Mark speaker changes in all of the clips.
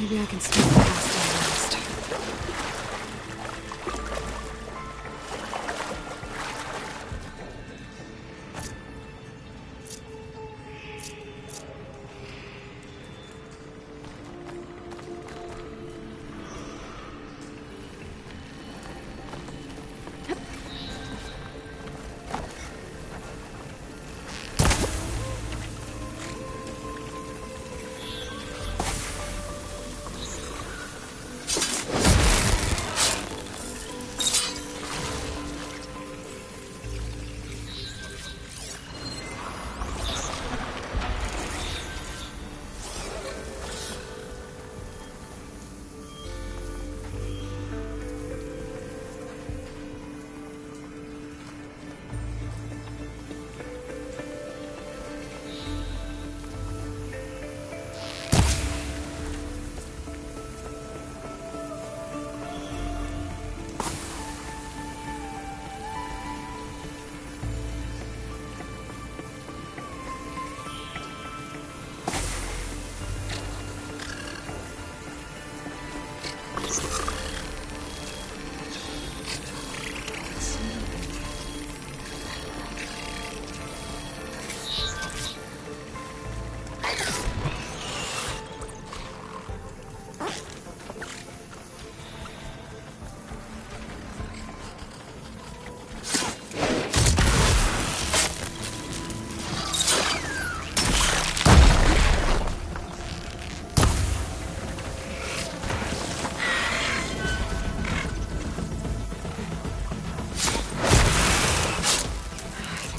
Speaker 1: Maybe I can sneak past them last.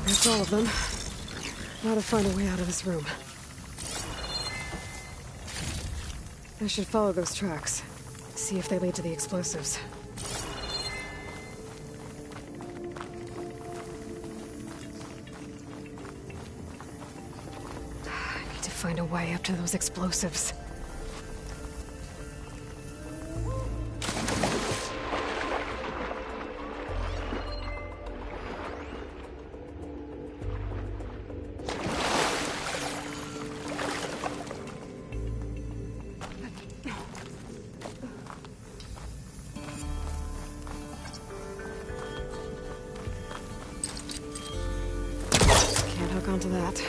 Speaker 1: That's all of them. Now to find a way out of this room. I should follow those tracks. See if they lead to the explosives. I need to find a way up to those explosives. Onto that.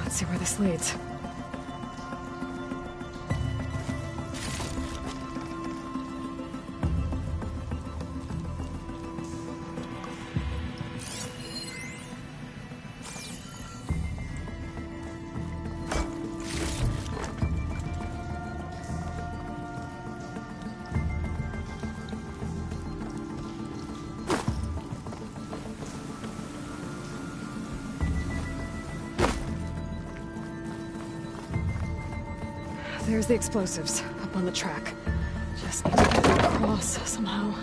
Speaker 1: Let's see where this leads. There's the explosives, up on the track. Just need to get across somehow.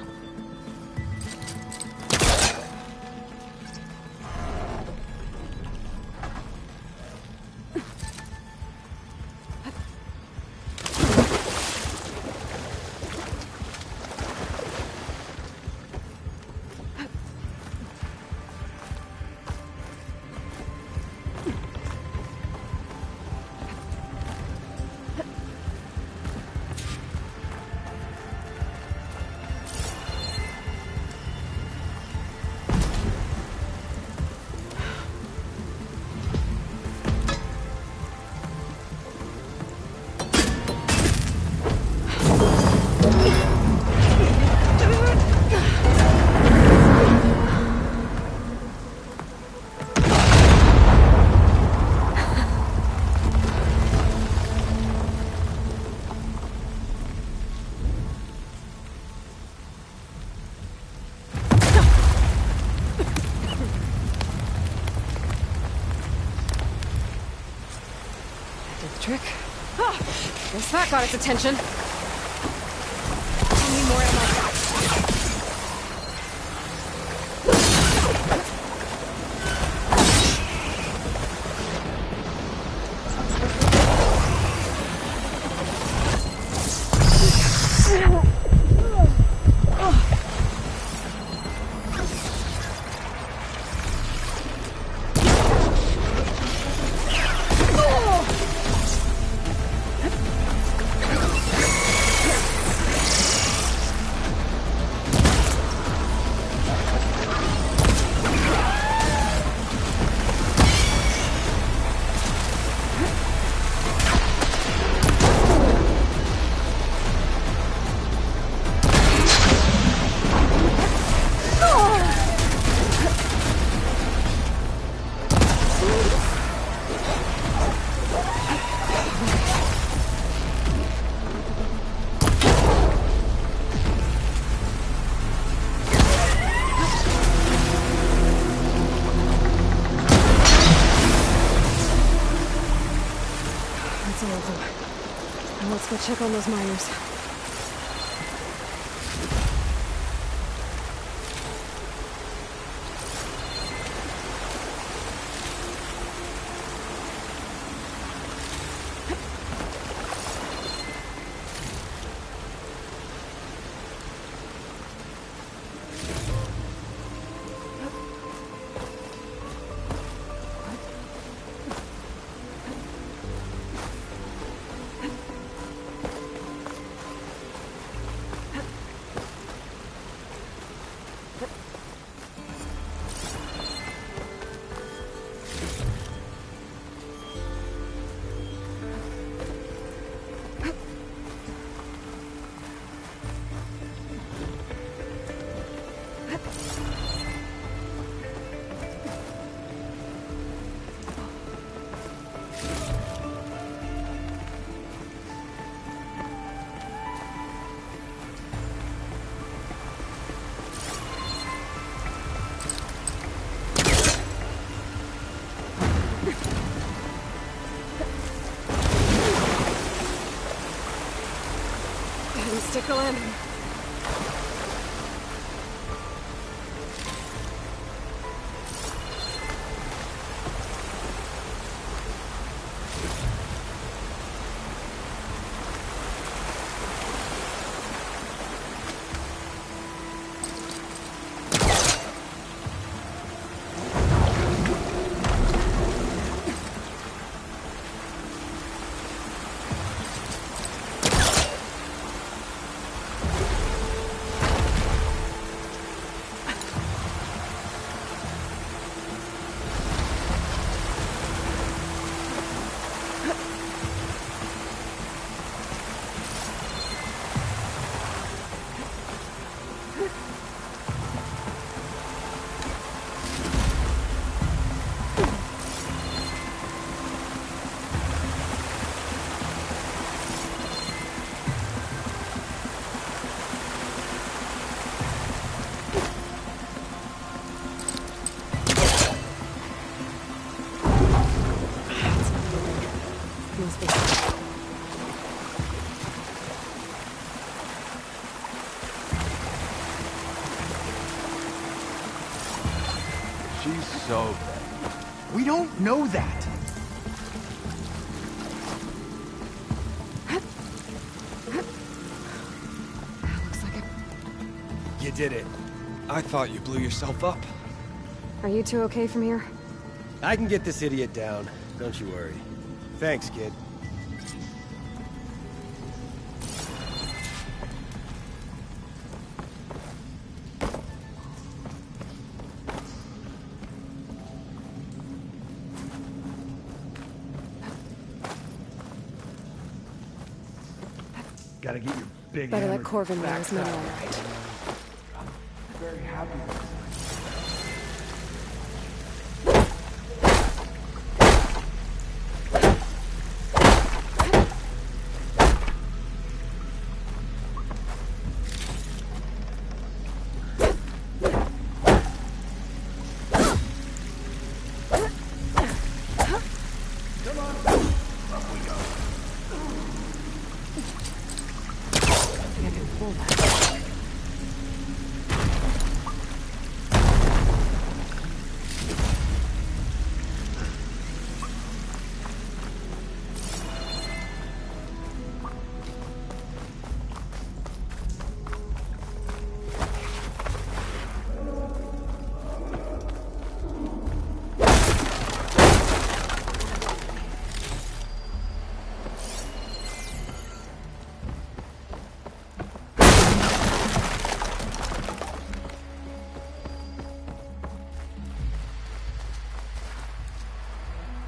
Speaker 1: trick. Ah, guess that got its attention. I need more ammo. Let's go check on those miners. Stick the landing.
Speaker 2: She's so bad. We don't know that.
Speaker 1: Looks like it.
Speaker 3: You did it. I thought you blew yourself up.
Speaker 1: Are you two okay from here?
Speaker 3: I can get this idiot down. Don't you worry. Thanks, kid.
Speaker 2: Gotta get your big
Speaker 1: Better
Speaker 2: hammer
Speaker 1: let Corvin know his men
Speaker 2: back
Speaker 1: all
Speaker 2: down.
Speaker 1: right.
Speaker 2: I'm very happy with this. Come on, up we go.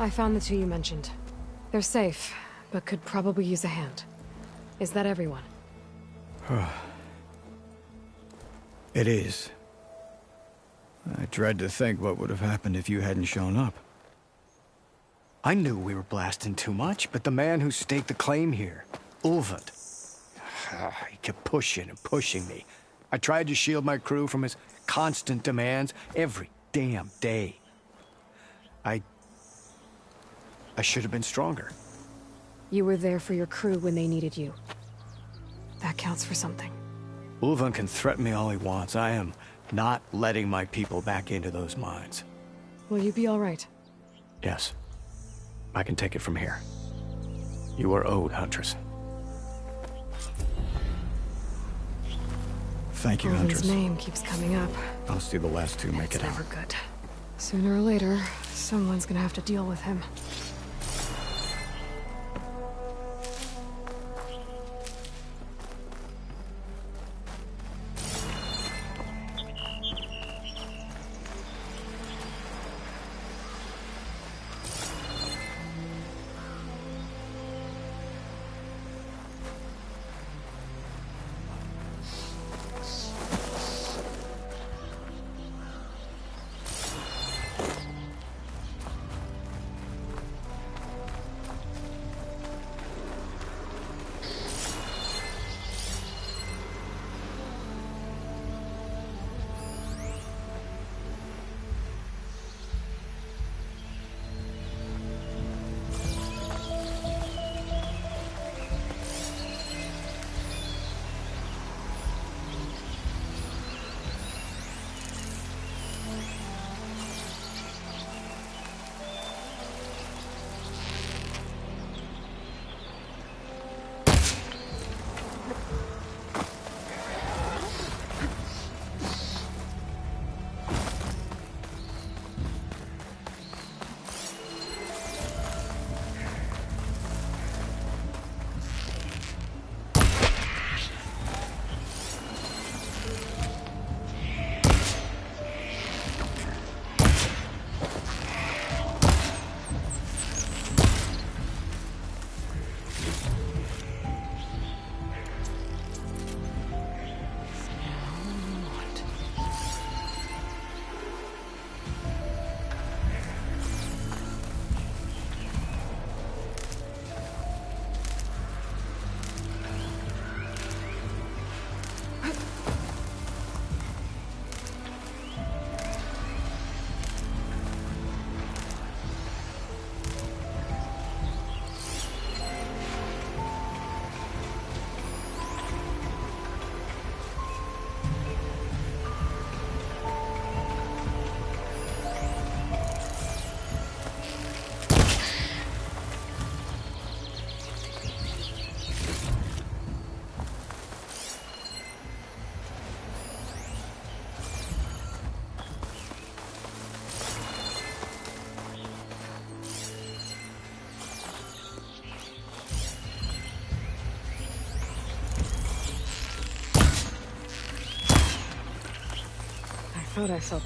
Speaker 1: I found the two you mentioned. They're safe, but could probably use a hand. Is that everyone?
Speaker 4: It is. I dread to think what would have happened if you hadn't shown up.
Speaker 2: I knew we were blasting too much, but the man who staked the claim here, Ulvund, he kept pushing and pushing me. I tried to shield my crew from his constant demands every damn day. I should have been stronger.
Speaker 1: You were there for your crew when they needed you. That counts for something.
Speaker 2: Ulvund can threaten me all he wants. I am not letting my people back into those mines.
Speaker 1: Will you be all right?
Speaker 2: Yes. I can take it from here. You are owed, Huntress.
Speaker 4: Thank you,
Speaker 1: Ulvund's
Speaker 4: Huntress.
Speaker 1: name keeps coming up.
Speaker 4: I'll see the last two make
Speaker 1: It's
Speaker 4: it
Speaker 1: never
Speaker 4: out.
Speaker 1: good. Sooner or later, someone's gonna have to deal with him. I thought I felt...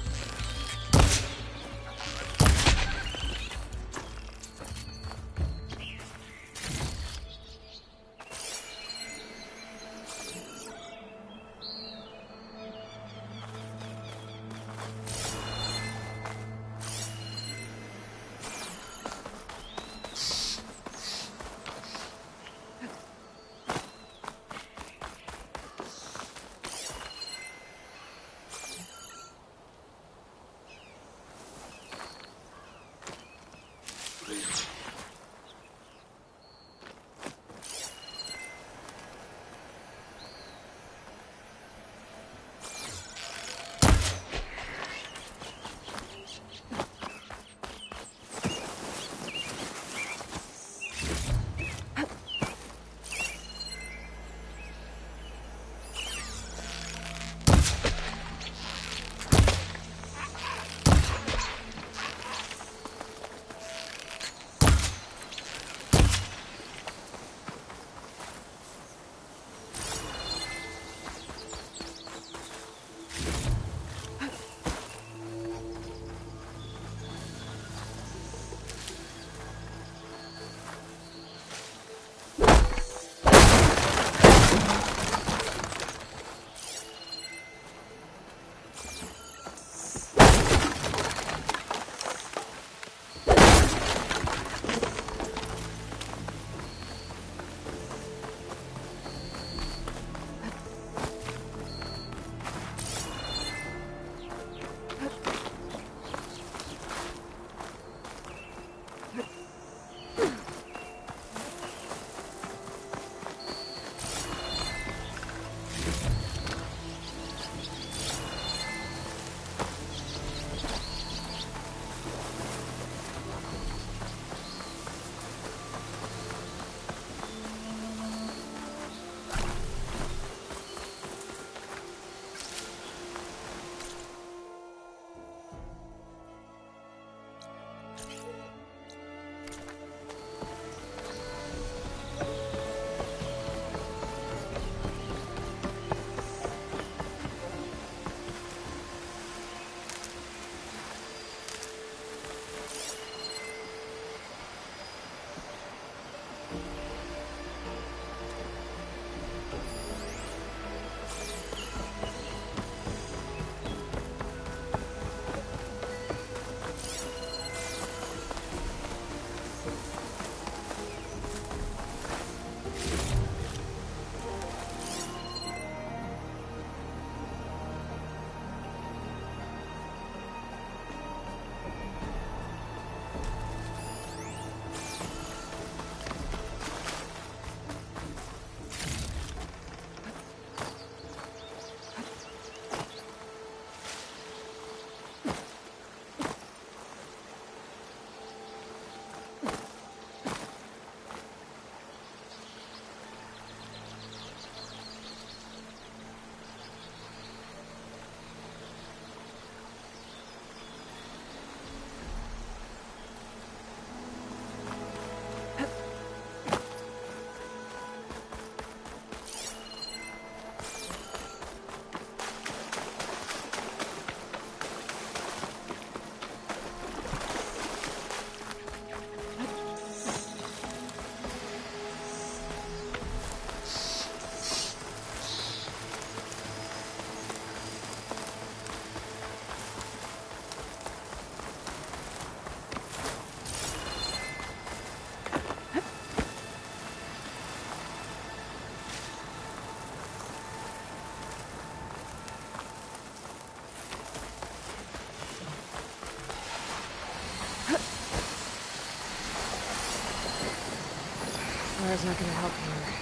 Speaker 1: gunfire's not gonna help here.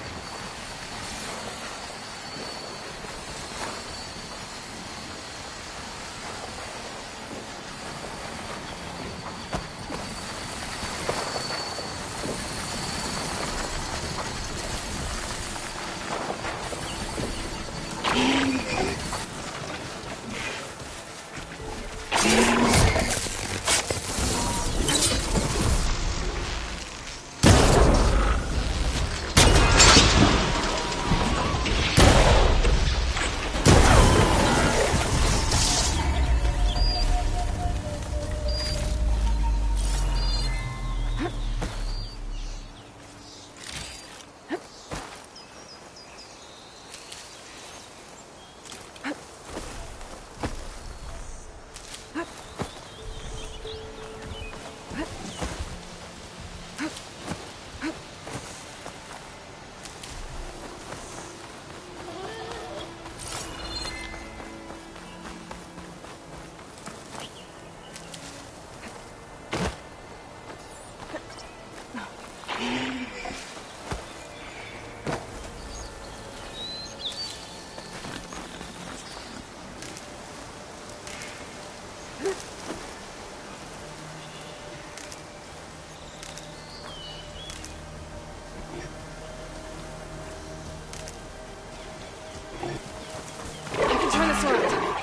Speaker 1: I can turn this around.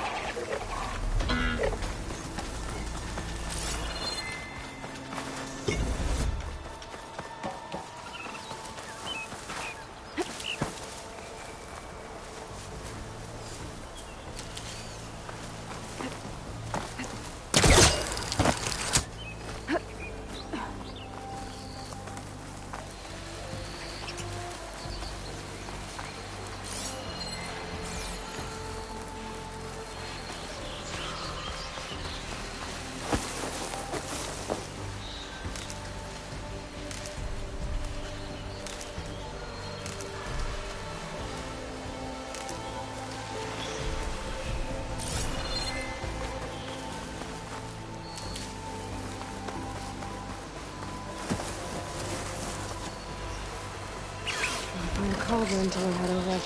Speaker 1: I'm colder until I head over.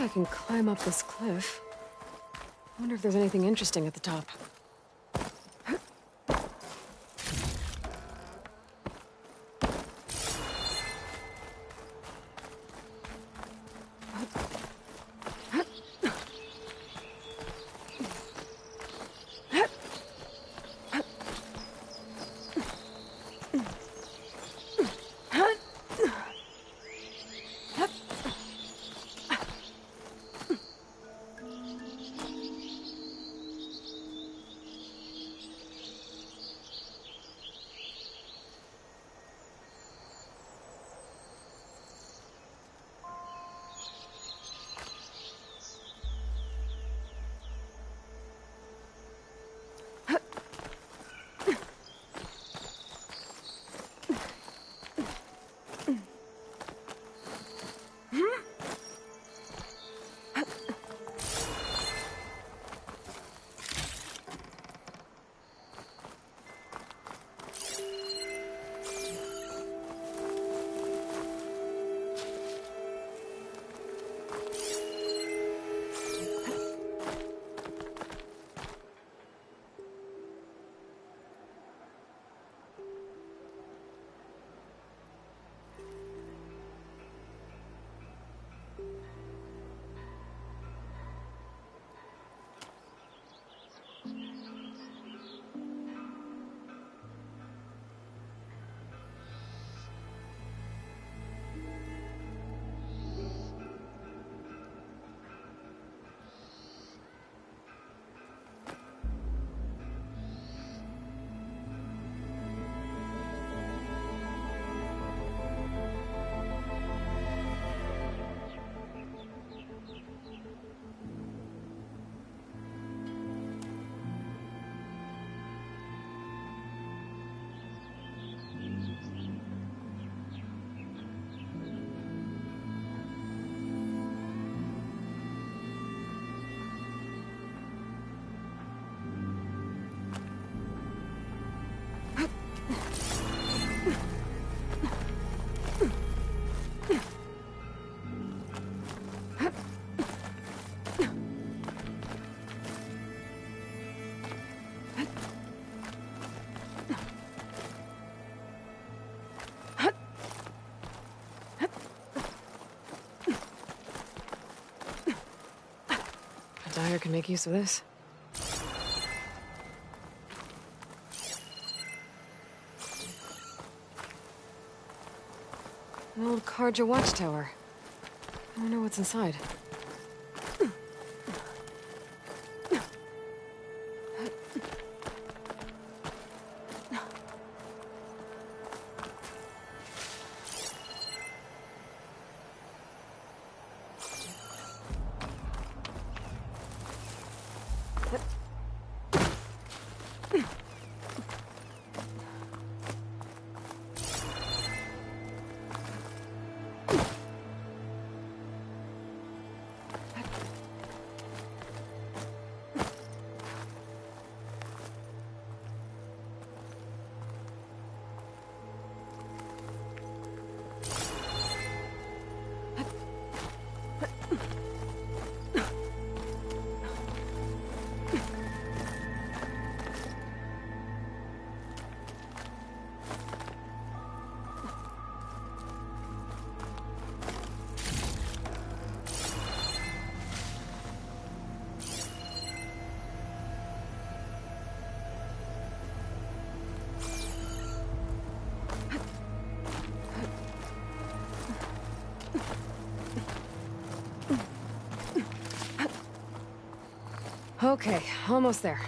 Speaker 1: I can climb up this cliff. I wonder if there's anything interesting at the top. Dyer can make use of this. An old Karja watchtower. I wonder what's inside. Okay, almost there.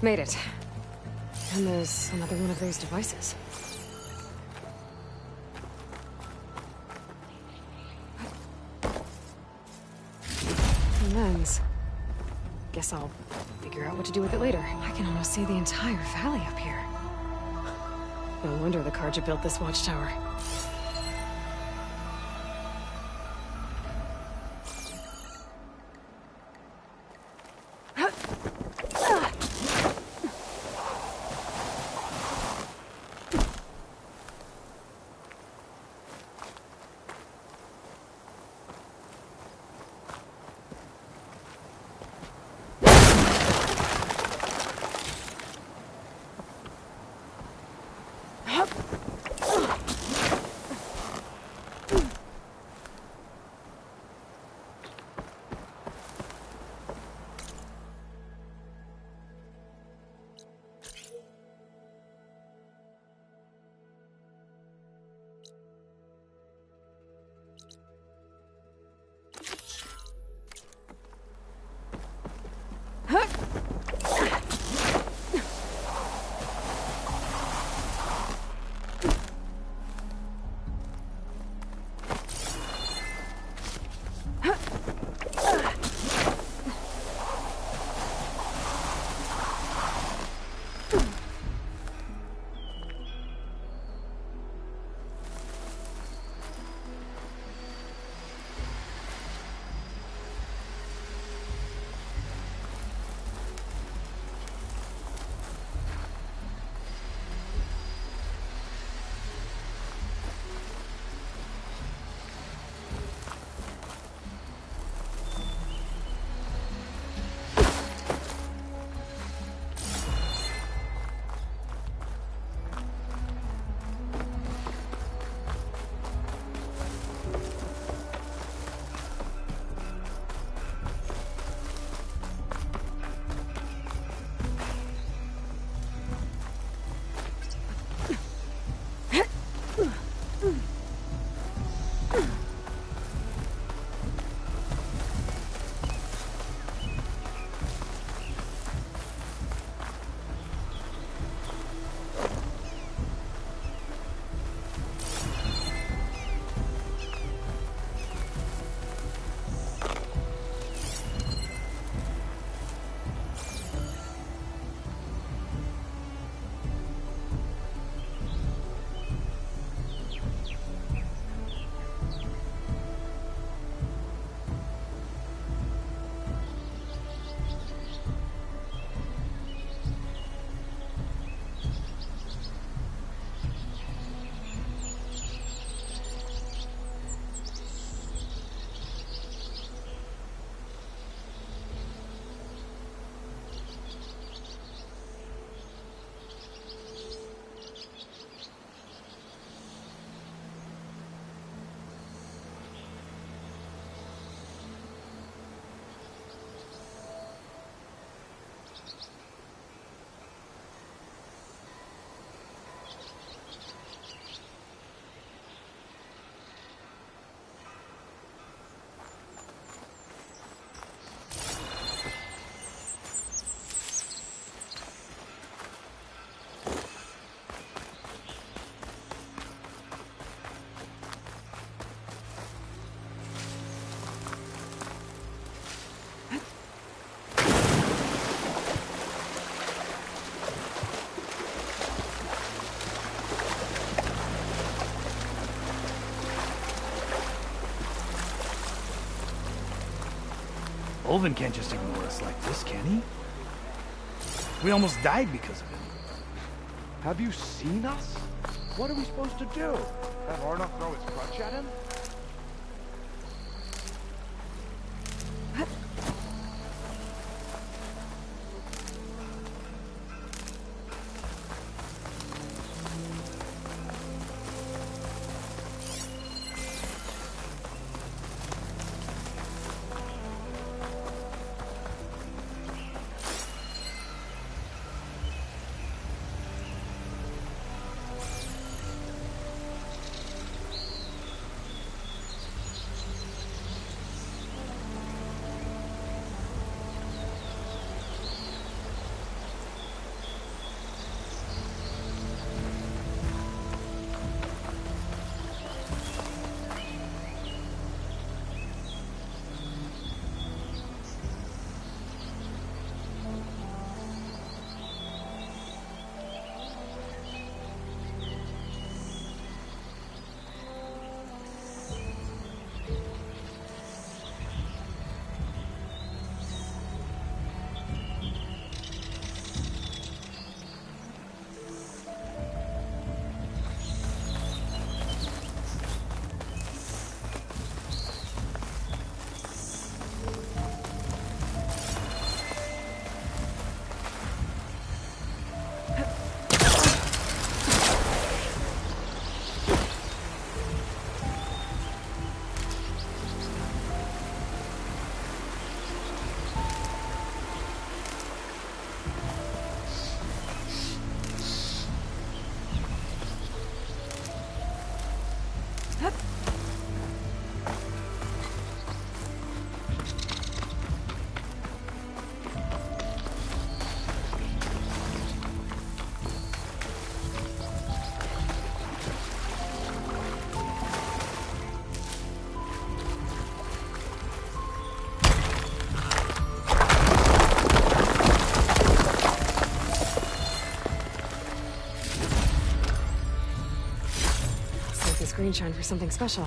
Speaker 1: Made it. And there's another one of those devices. Lens. Guess I'll figure out what to do with it later. I can almost see the entire valley up here. No wonder the Carja built this watchtower.
Speaker 5: Olvin can't just ignore us like this, can he? We almost died because of him.
Speaker 6: Have you seen us? What are we supposed to do? Have Arnold throw his crutch at him?
Speaker 1: moonshine for something special.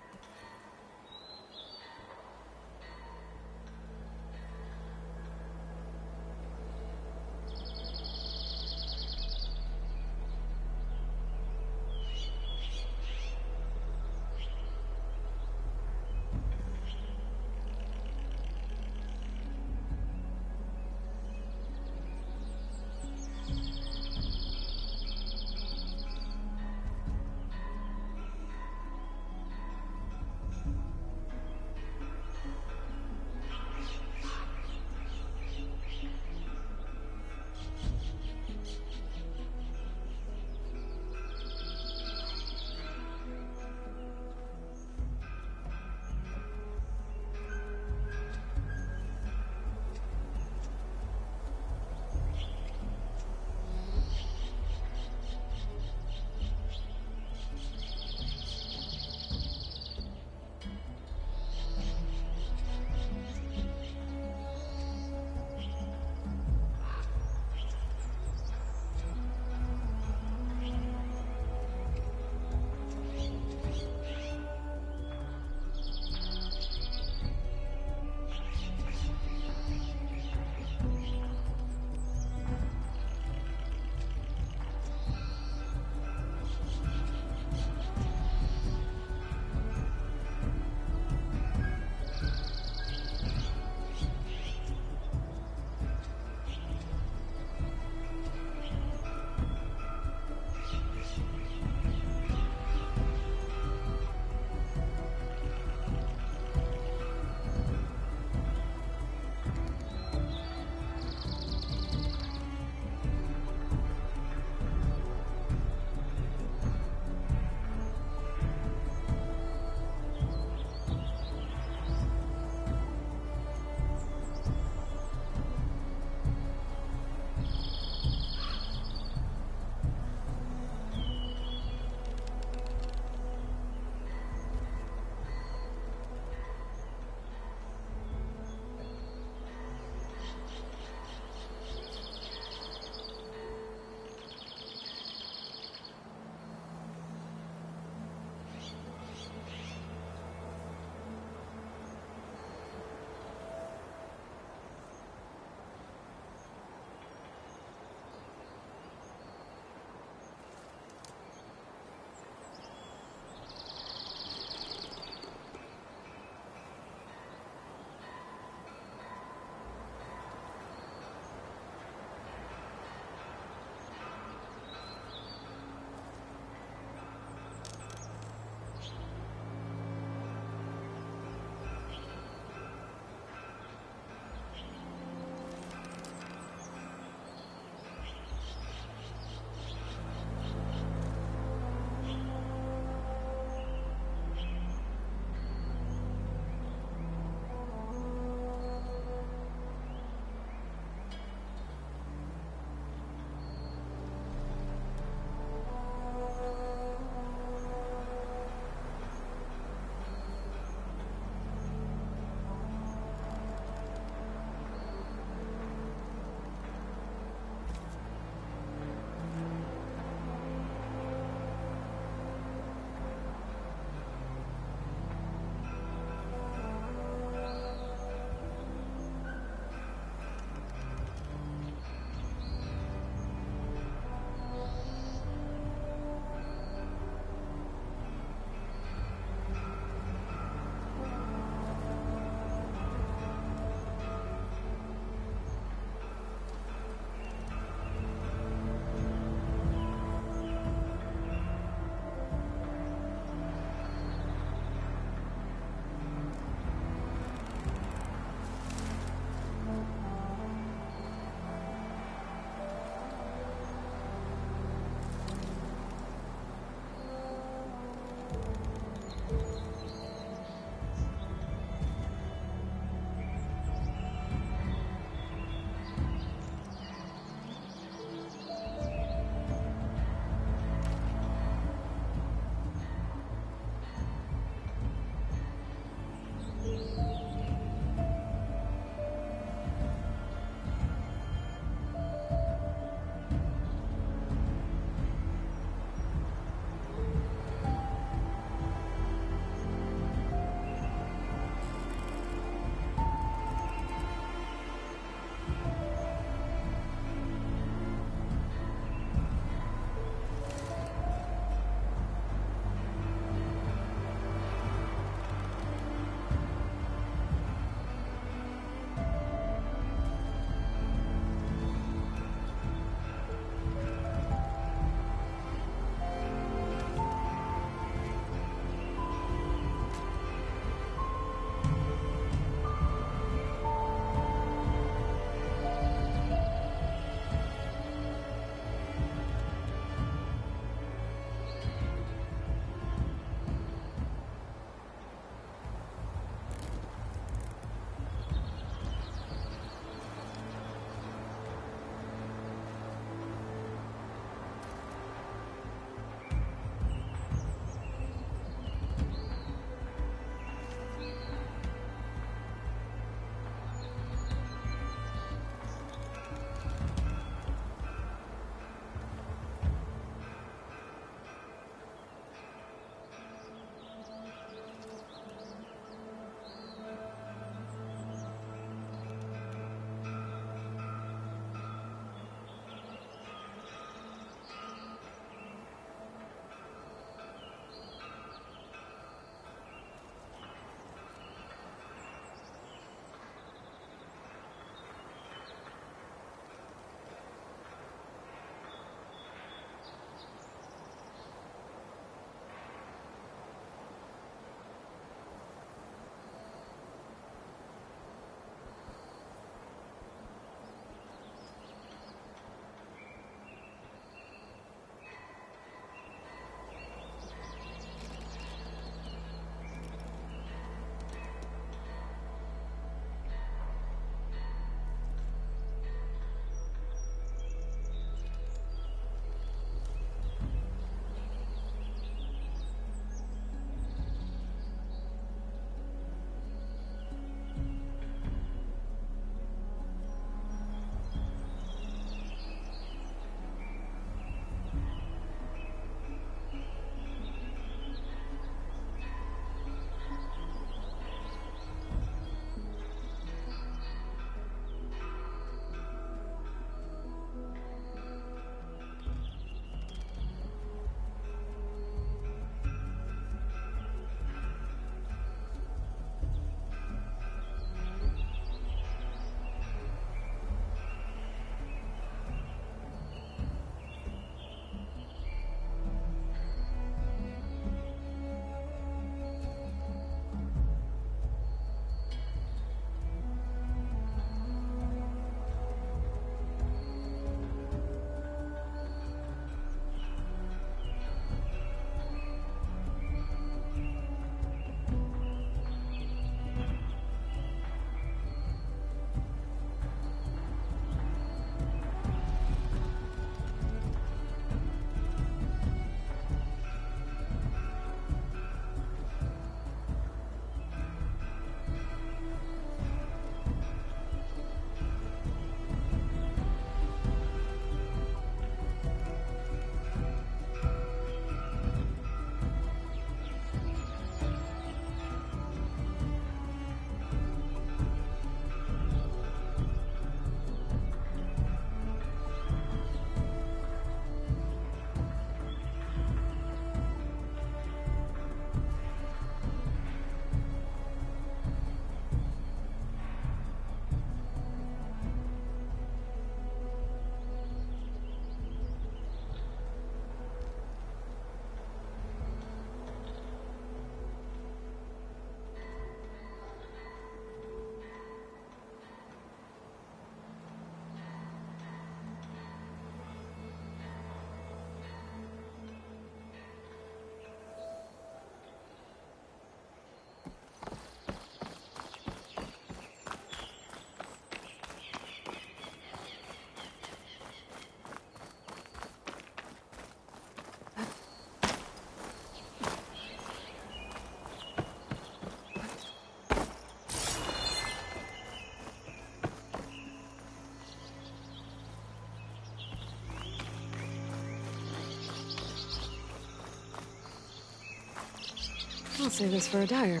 Speaker 1: Save this for a dyer.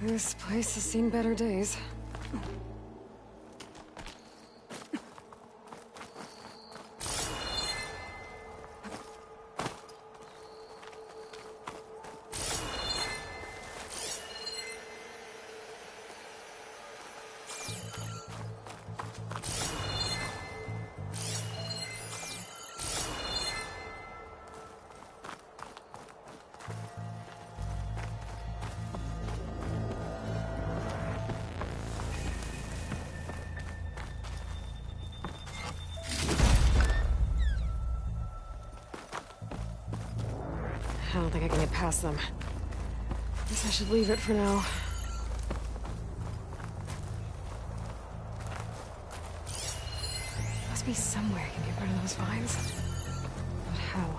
Speaker 1: This place has seen better days. I don't think I can get past them. Guess I should leave it for now. Must be somewhere I can get rid of those vines. But how?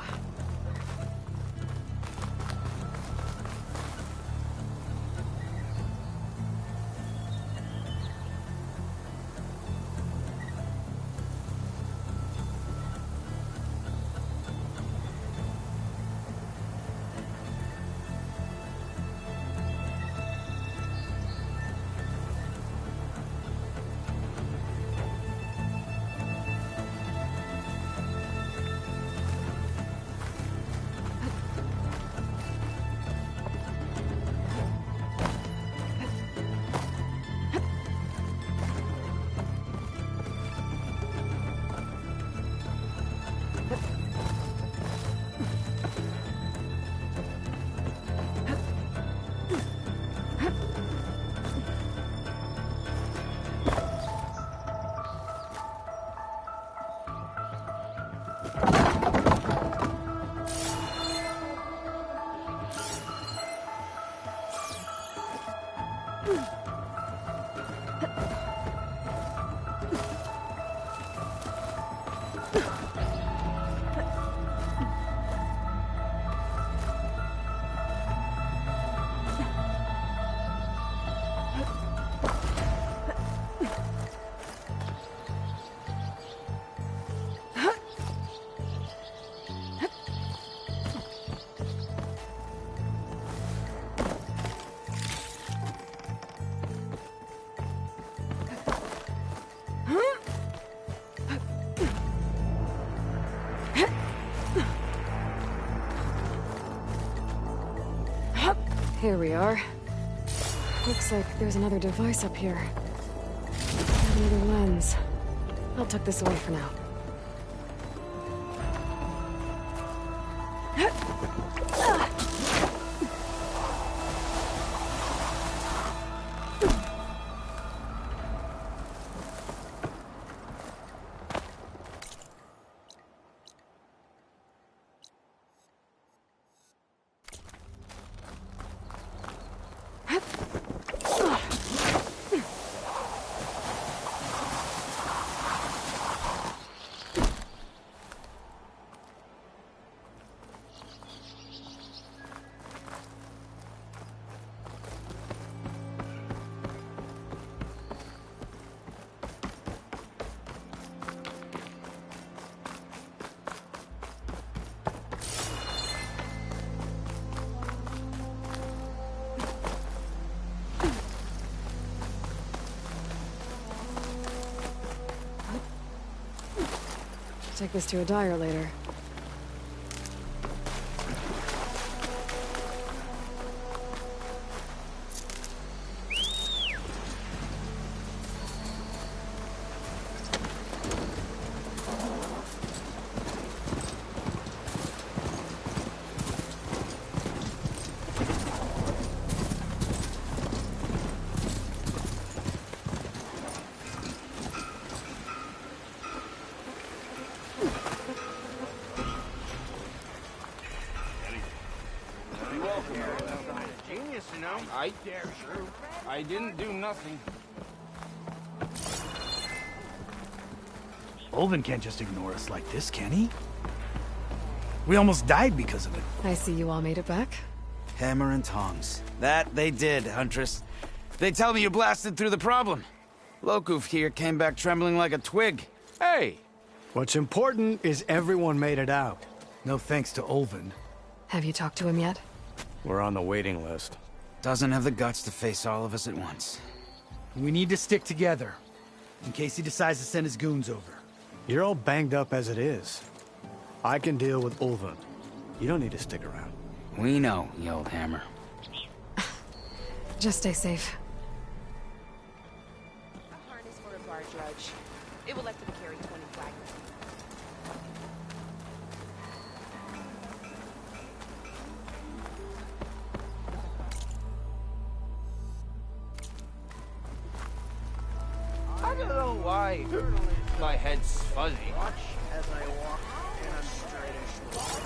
Speaker 1: Here we are. Looks like there's another device up here. Another lens. I'll tuck this away for now. Take this to a dyer later.
Speaker 7: Genius, you know. I dare you. I didn't do nothing.
Speaker 5: Ulvin can't just ignore us like this, can he? We almost died because of it.
Speaker 1: I see you all made it back.
Speaker 7: Hammer and tongs. That they did, Huntress. They tell me you blasted through the problem. Lokuf here came back trembling like a twig. Hey!
Speaker 2: What's important is everyone made it out.
Speaker 5: No thanks to Ulvin.
Speaker 1: Have you talked to him yet?
Speaker 2: We're on the waiting list.
Speaker 7: Doesn't have the guts to face all of us at once.
Speaker 5: We need to stick together, in case he decides to send his goons over.
Speaker 2: You're all banged up as it is. I can deal with Ulvin. You don't need to stick around.
Speaker 7: We know, you old hammer.
Speaker 1: Just stay safe.
Speaker 8: A harness for a bar drudge. It will let them carry 20 wagons.
Speaker 7: I don't know why my head's fuzzy.
Speaker 9: Watch as I walk in a straightish line.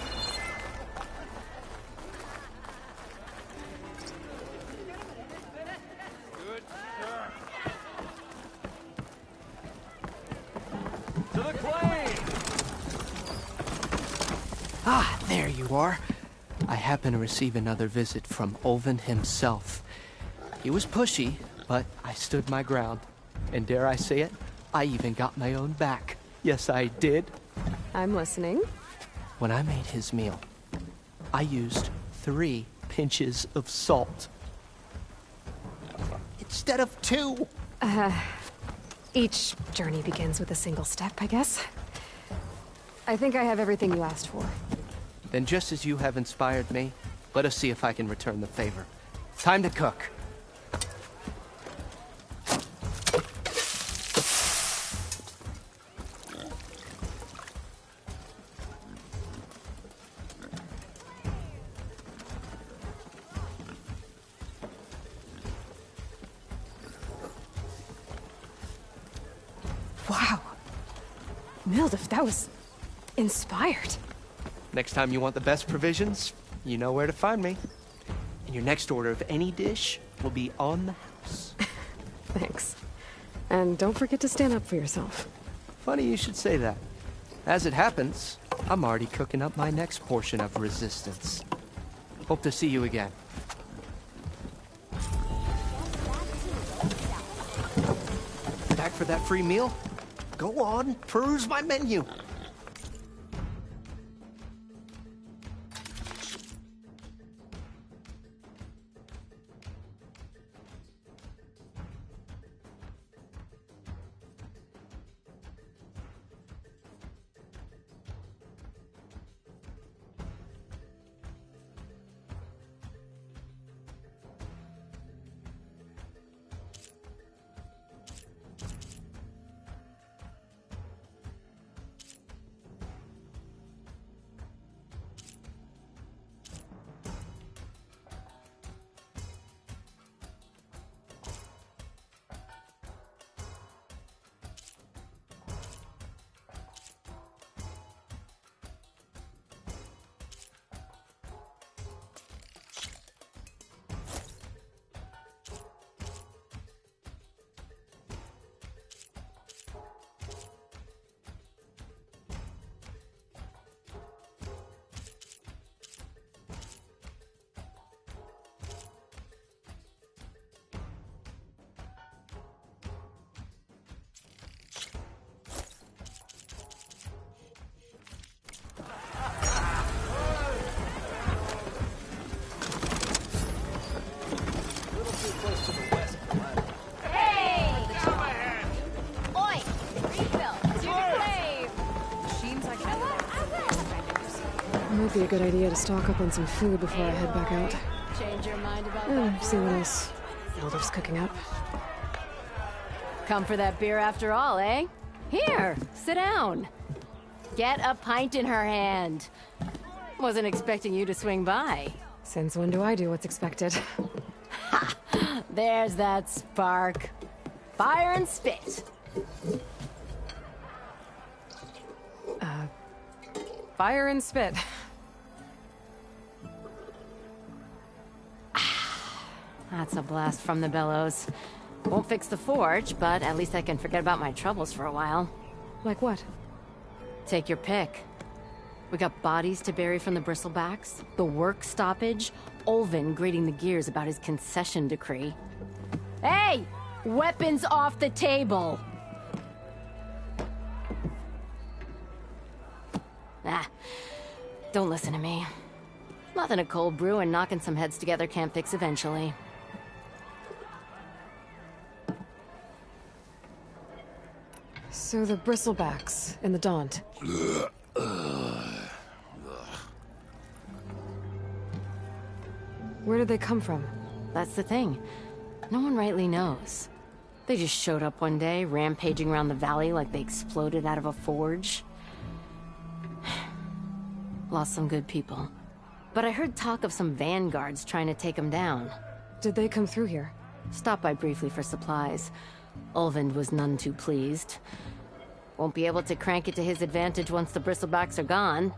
Speaker 7: Good sir. To the claim!
Speaker 10: Ah, there you are. I happen to receive another visit from Ulvin himself. He was pushy, but I stood my ground. And dare I say it, I even got my own back. Yes, I did.
Speaker 1: I'm listening.
Speaker 10: When I made his meal, I used 3 pinches of salt. Instead of 2.
Speaker 1: Each journey begins with a single step, I guess. I think I have everything you asked for.
Speaker 10: Then just as you have inspired me, let us see if I can return the favor. Time to cook.
Speaker 1: Wow. Mildif, that was inspired.
Speaker 10: Next time you want the best provisions, you know where to find me. And your next order of any dish will be on the house.
Speaker 1: Thanks. And don't forget to stand up for yourself.
Speaker 10: Funny you should say that. As it happens, I'm already cooking up my next portion of resistance. Hope to see you again. Back for that free meal? Go on, peruse my menu.
Speaker 1: Might be a good idea to stock up on some food before I head back out.
Speaker 11: Change your mind about
Speaker 1: And
Speaker 11: that?
Speaker 1: see what else Elder's cooking up.
Speaker 11: Come for that beer after all, eh? Here, sit down. Get a pint in her hand. Wasn't expecting you to swing by.
Speaker 1: Since when do I do what's expected?
Speaker 11: There's that spark. Fire and spit.
Speaker 1: Fire and spit.
Speaker 11: That's a blast from the bellows. Won't fix the forge, but at least I can forget about my troubles for a while.
Speaker 1: Like what?
Speaker 11: Take your pick. We got bodies to bury from the bristlebacks, the work stoppage, Olvin grating the gears about his concession decree. Hey! Weapons off the table! Don't listen to me. Nothing a cold brew and knocking some heads together can't fix eventually.
Speaker 1: So the bristlebacks in the Daunt. Where did they come from?
Speaker 11: That's the thing. No one rightly knows. They just showed up one day, rampaging around the valley like they exploded out of a forge. Lost some good people. But I heard talk of some vanguards trying to take them down.
Speaker 1: Did they come through here?
Speaker 11: Stopped by briefly for supplies. Ulvund was none too pleased. Won't be able to crank it to his advantage once the bristlebacks are gone.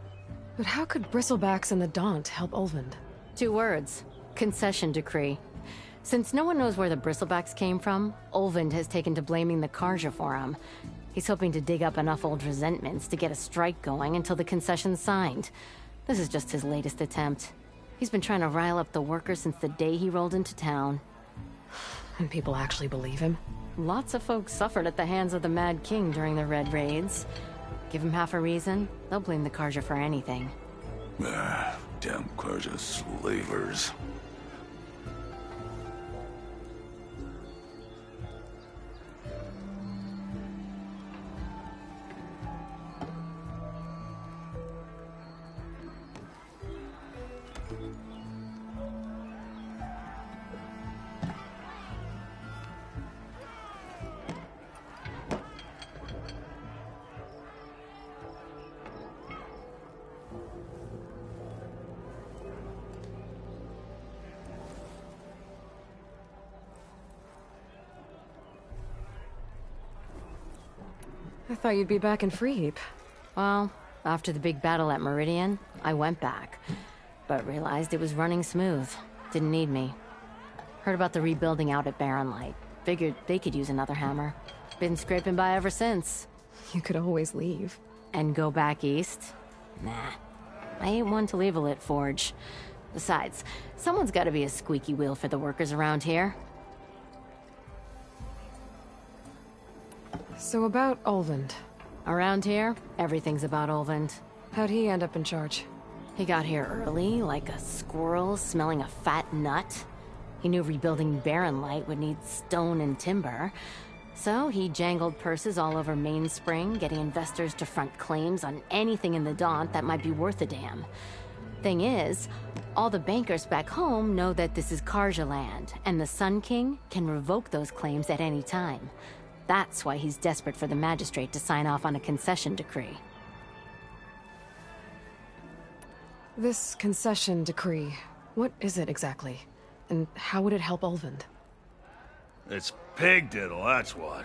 Speaker 1: But how could bristlebacks and the Daunt help Ulvund?
Speaker 11: 2 words. Concession decree. Since no one knows where the bristlebacks came from, Ulvund has taken to blaming the Karja for them. He's hoping to dig up enough old resentments to get a strike going until the concession's signed. This is just his latest attempt. He's been trying to rile up the workers since the day he rolled into town.
Speaker 1: And people actually believe him?
Speaker 11: Lots of folks suffered at the hands of the Mad King during the Red Raids. Give him half a reason, they'll blame the Karja for anything.
Speaker 12: Damn Karja slavers.
Speaker 1: I thought you'd be back in Freeheap.
Speaker 11: Well, after the big battle at Meridian, I went back, but realized it was running smooth. Didn't need me. Heard about the rebuilding out at Barren Light. Figured they could use another hammer. Been scraping by ever since.
Speaker 1: You could always leave.
Speaker 11: And go back east? Nah. I ain't one to leave a lit forge. Besides, someone's gotta be a squeaky wheel for the workers around here.
Speaker 1: So about Ulvund.
Speaker 11: Around here, everything's about Ulvund.
Speaker 1: How'd he end up in charge?
Speaker 11: He got here early, like a squirrel smelling a fat nut. He knew rebuilding Barren Light would need stone and timber. So he jangled purses all over Mainspring, getting investors to front claims on anything in the Daunt that might be worth a damn. Thing is, all the bankers back home know that this is Karja land, and the Sun King can revoke those claims at any time. That's why he's desperate for the magistrate to sign off on a concession decree.
Speaker 1: This concession decree, what is it exactly? And how would it help Ulvund?
Speaker 12: It's pig diddle, that's what.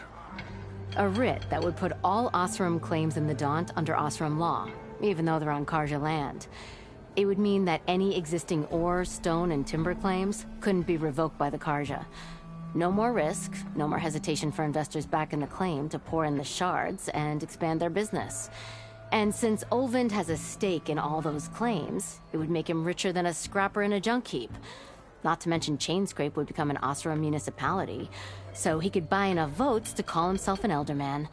Speaker 11: A writ that would put all Osram claims in the Daunt under Osram law, even though they're on Karja land. It would mean that any existing ore, stone, and timber claims couldn't be revoked by the Karja. No more risk, no more hesitation for investors back in the claim to pour in the shards and expand their business. And since Ulvund has a stake in all those claims, it would make him richer than a scrapper in a junk heap. Not to mention Chainscrape would become an Osram municipality, so he could buy enough votes to call himself an elderman.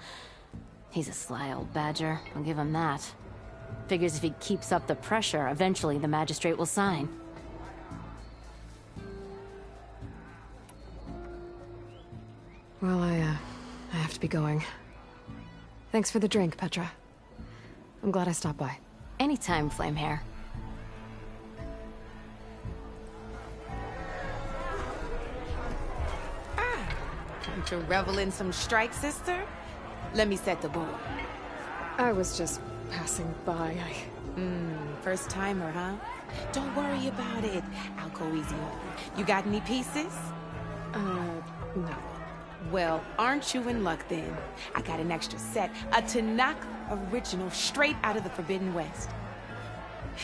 Speaker 11: He's a sly old badger, I'll give him that. Figures if he keeps up the pressure, eventually the magistrate will sign.
Speaker 1: Well, I have to be going. Thanks for the drink, Petra. I'm glad I stopped by.
Speaker 11: Anytime, Flamehair.
Speaker 8: Time to revel in some strike, sister? Let me set the board.
Speaker 1: I was just passing by.
Speaker 8: First timer, huh? Don't worry about it. I'll go easy on you. You got any pieces?
Speaker 1: No.
Speaker 8: Well, aren't you in luck then? I got an extra set, a Tanakh original straight out of the Forbidden West.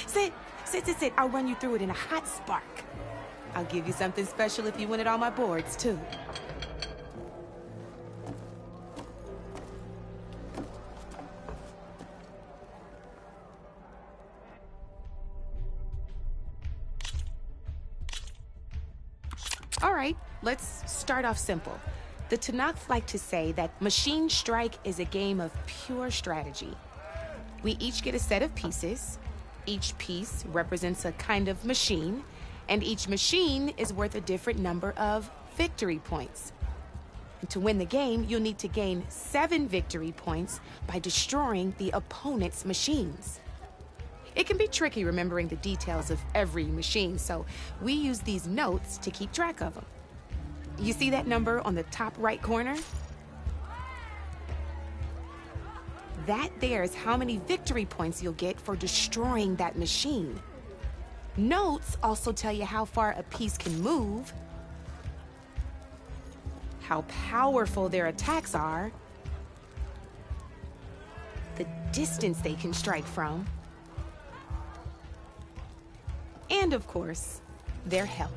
Speaker 8: Sit. I'll run you through it in a hot spark. I'll give you something special if you win it on my boards, too. All right, let's start off simple. The Tanakh like to say that Machine Strike is a game of pure strategy. We each get a set of pieces. Each piece represents a kind of machine, and each machine is worth a different number of victory points. And to win the game, you'll need to gain 7 victory points by destroying the opponent's machines. It can be tricky remembering the details of every machine, so we use these notes to keep track of them. You see that number on the top right corner? That there is how many victory points you'll get for destroying that machine. Notes also tell you how far a piece can move, how powerful their attacks are, the distance they can strike from, and of course, their health.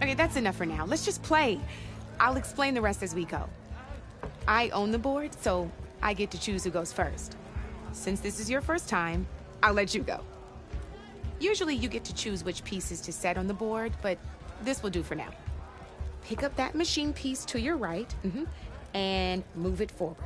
Speaker 8: Okay, that's enough for now. Let's just play. I'll explain the rest as we go. I own the board, so I get to choose who goes first. Since this is your first time, I'll let you go. Usually you get to choose which pieces to set on the board, but this will do for now. Pick up that machine piece to your right, and move it forward.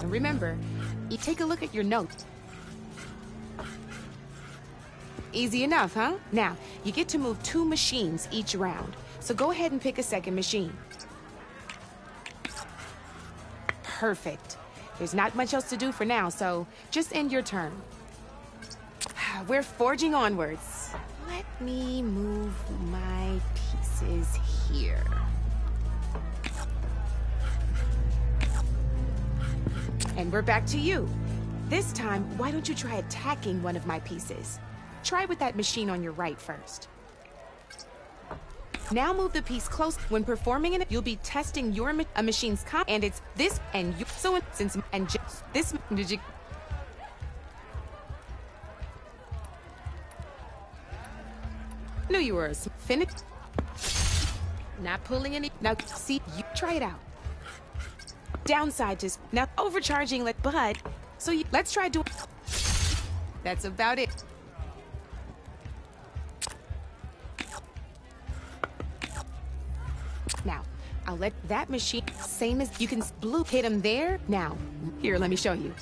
Speaker 8: And remember, you take a look at your notes. Easy enough, huh? Now, you get to move 2 machines each round. So go ahead and pick a second machine. Perfect. There's not much else to do for now, so just end your turn. We're forging onwards. Let me move my pieces here. And we're back to you. This time, why don't you try attacking one of my pieces? Try with that machine on your right first. Now move the piece close. When performing it, you'll be testing your machine's and it's this and you. So since and just this did you? Knew you were a finished. Not pulling any. Now see, you try it out. Downside just now overcharging like Bud. So let's try doing. That's about it. Now, I'll let that machine, same as you can blue hit him there. Now, here, let me show you.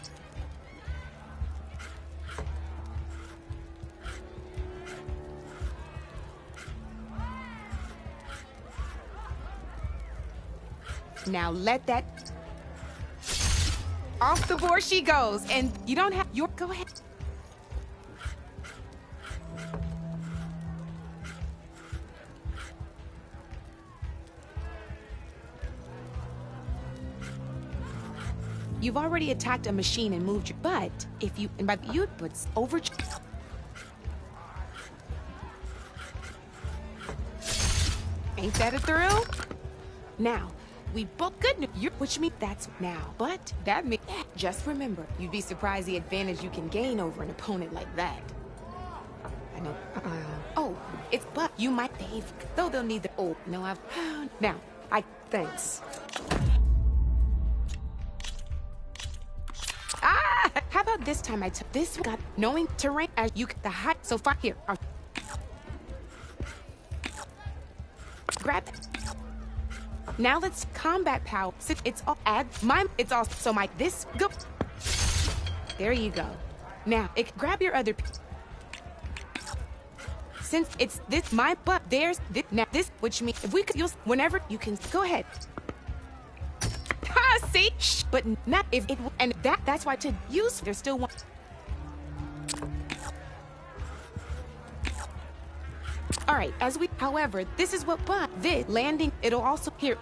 Speaker 8: Now let that off the board she goes, and you don't have your go ahead. You've already attacked a machine and moved your but if you and by you puts over. Ain't that a thrill? Now, we both good news, which means that's now. But that means just remember, you'd be surprised the advantage you can gain over an opponent like that. I know. Oh, it's but you might behave though they'll need the no I've now thanks. How about this time I took this got knowing terrain as you the height so far here. Grab it. Now let's combat power. It's all add mine. It's all so my this go. There you go. Now grab your other. Since it's this my but there's this now this which means if we could use whenever you can go ahead. See? Shh, but not if it and that's why to use there's still one. All right, as we however, this is what but this landing it'll also here.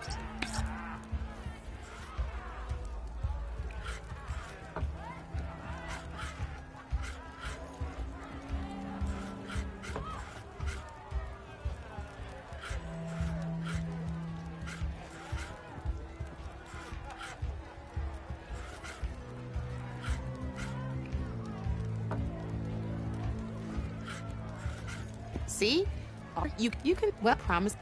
Speaker 8: See? Or you can well promise.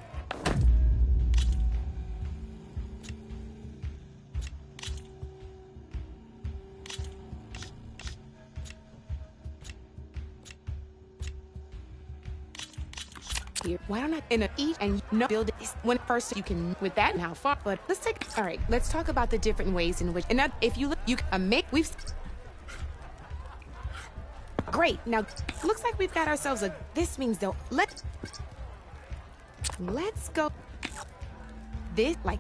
Speaker 8: Here, why don't I in a each and no build it when first you can with that and how far? But let's take all right. Let's talk about the different ways in which and if you look, you can make we've. Great. Now, looks like we've got ourselves a. This means though. Let's go. This like.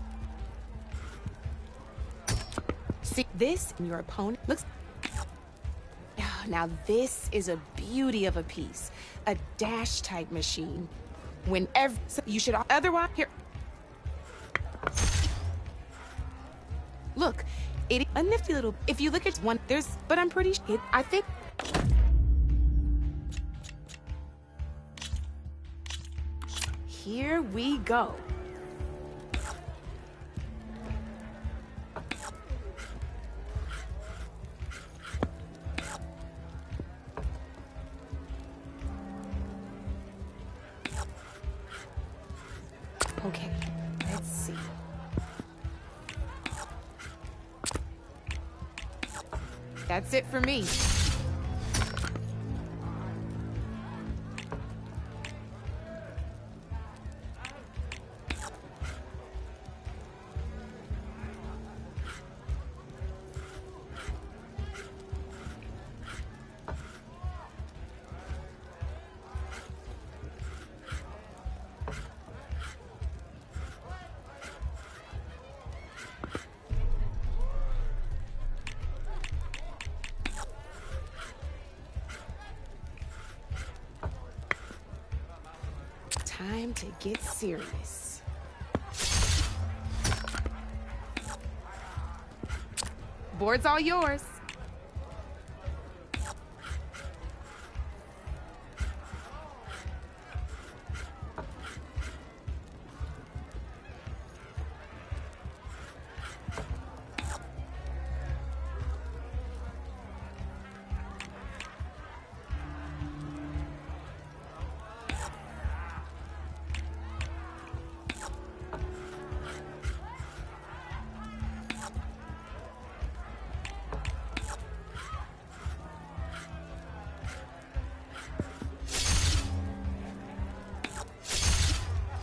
Speaker 8: See this and your opponent looks. Now this is a beauty of a piece, a dash type machine. Whenever so you should otherwise here. Look, it a nifty little. If you look at one, there's. But I'm pretty. I think. Here we go. Okay, let's see. That's it for me. Time to get serious. Board's all yours.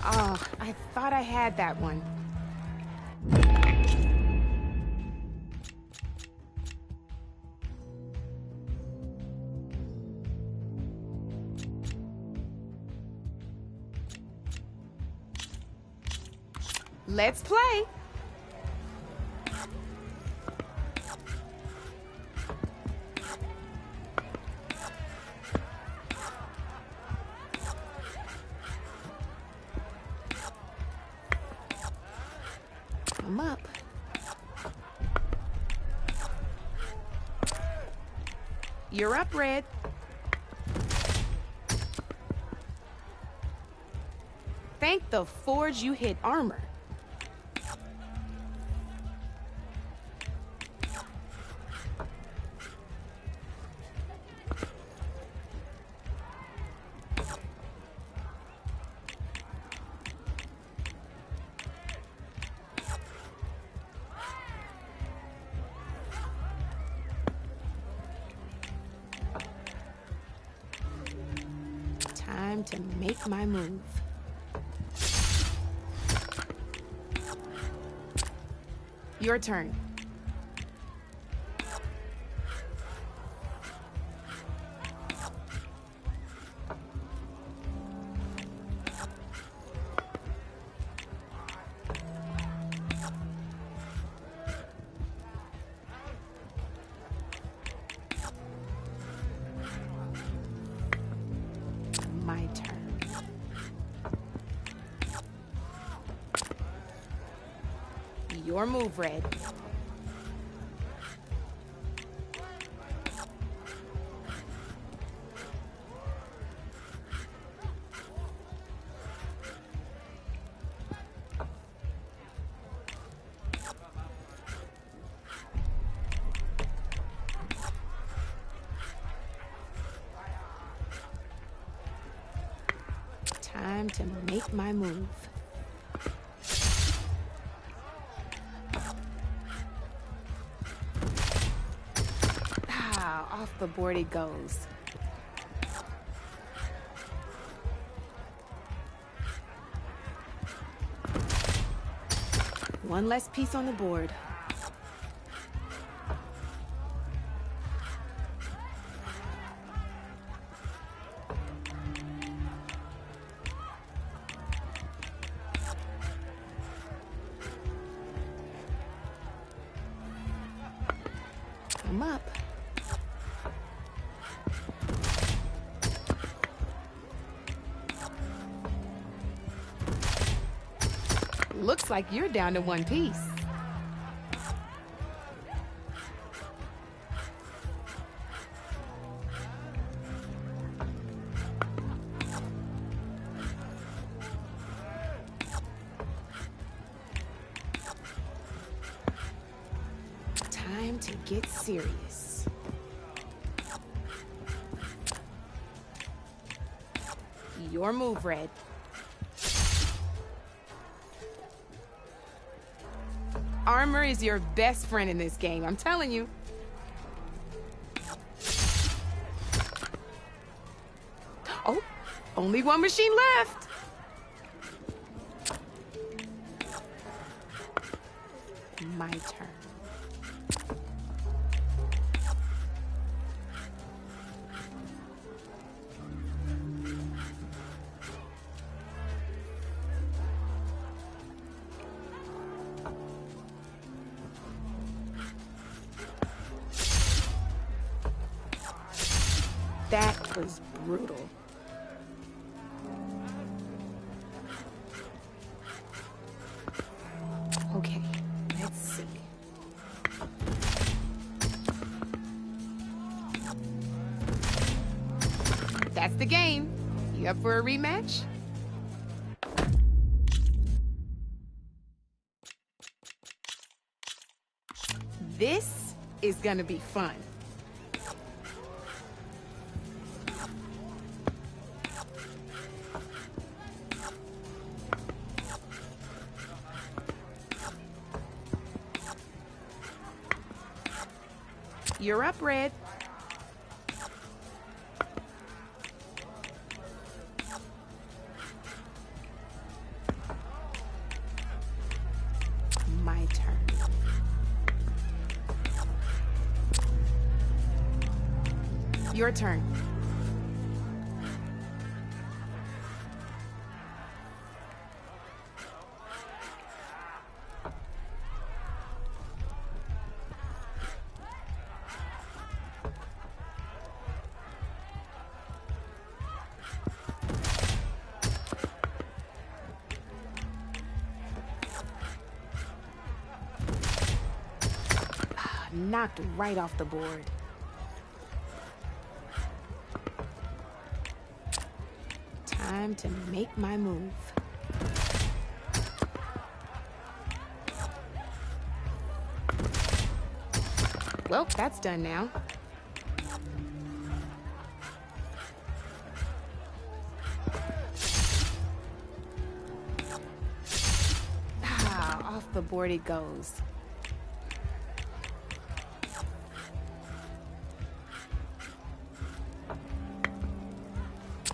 Speaker 8: Oh, I thought I had that one. Let's play. I'm up. You're up, Red. Thank the forge you hit armor. Time to make my move. Your turn. My turn. Your move, Red. Time to make my move. Ah, off the board it goes. One less piece on the board. I'm up. Looks like you're down to one piece. Time to get serious. Your move, Red. Armor is your best friend in this game, I'm telling you. Oh, only one machine left. My turn. That was brutal. see. That's the game. You up for a rematch? This is gonna be fun. You're up, Red. My turn. Your turn. Knocked right off the board. Time to make my move. Well, that's done now. Off the board it goes.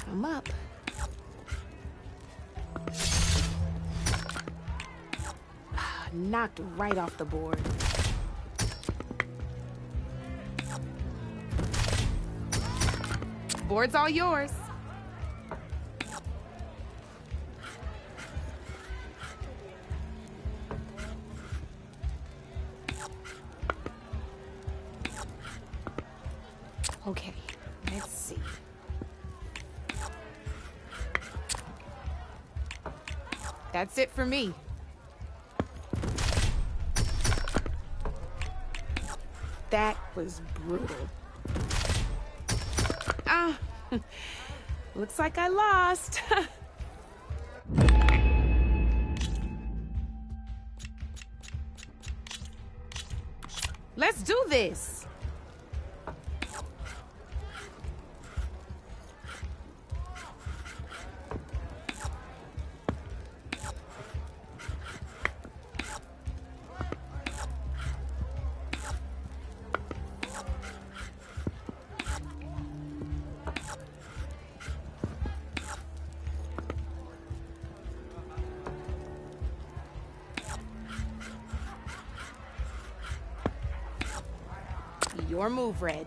Speaker 8: I'm up. Knocked right off the board. Board's all yours. Okay, let's see. That's it for me. That was brutal. Looks like I lost. Let's do this. Your move, Red.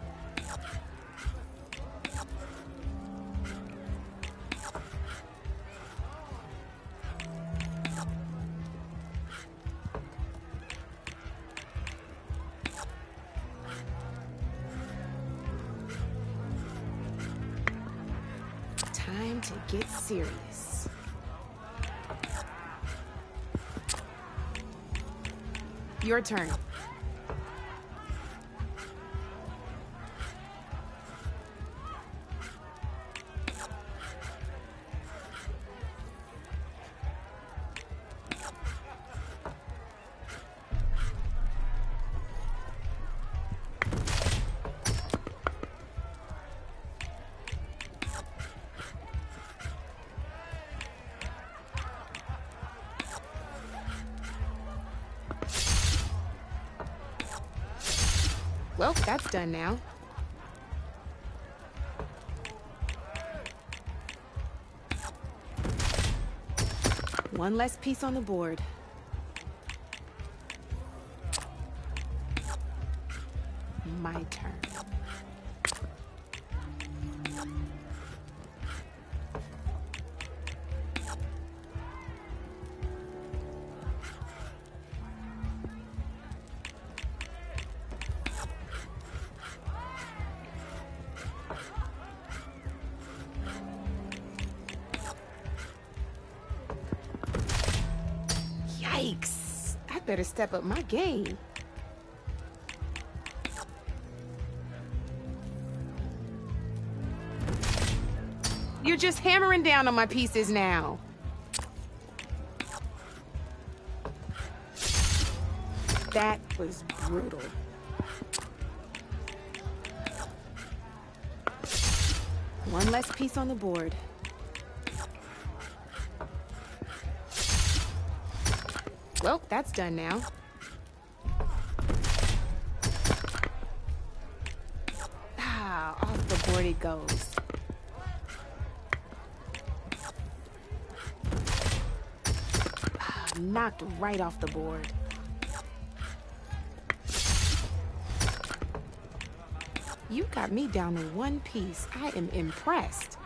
Speaker 8: Time to get serious. Your turn. Well, that's done now. One less piece on the board. My turn. Yikes! That better step up my game. You're just hammering down on my pieces now. That was brutal. One less piece on the board. Well, that's done now. Ah, off the board it goes. Ah, knocked right off the board. You got me down to one piece. I am impressed.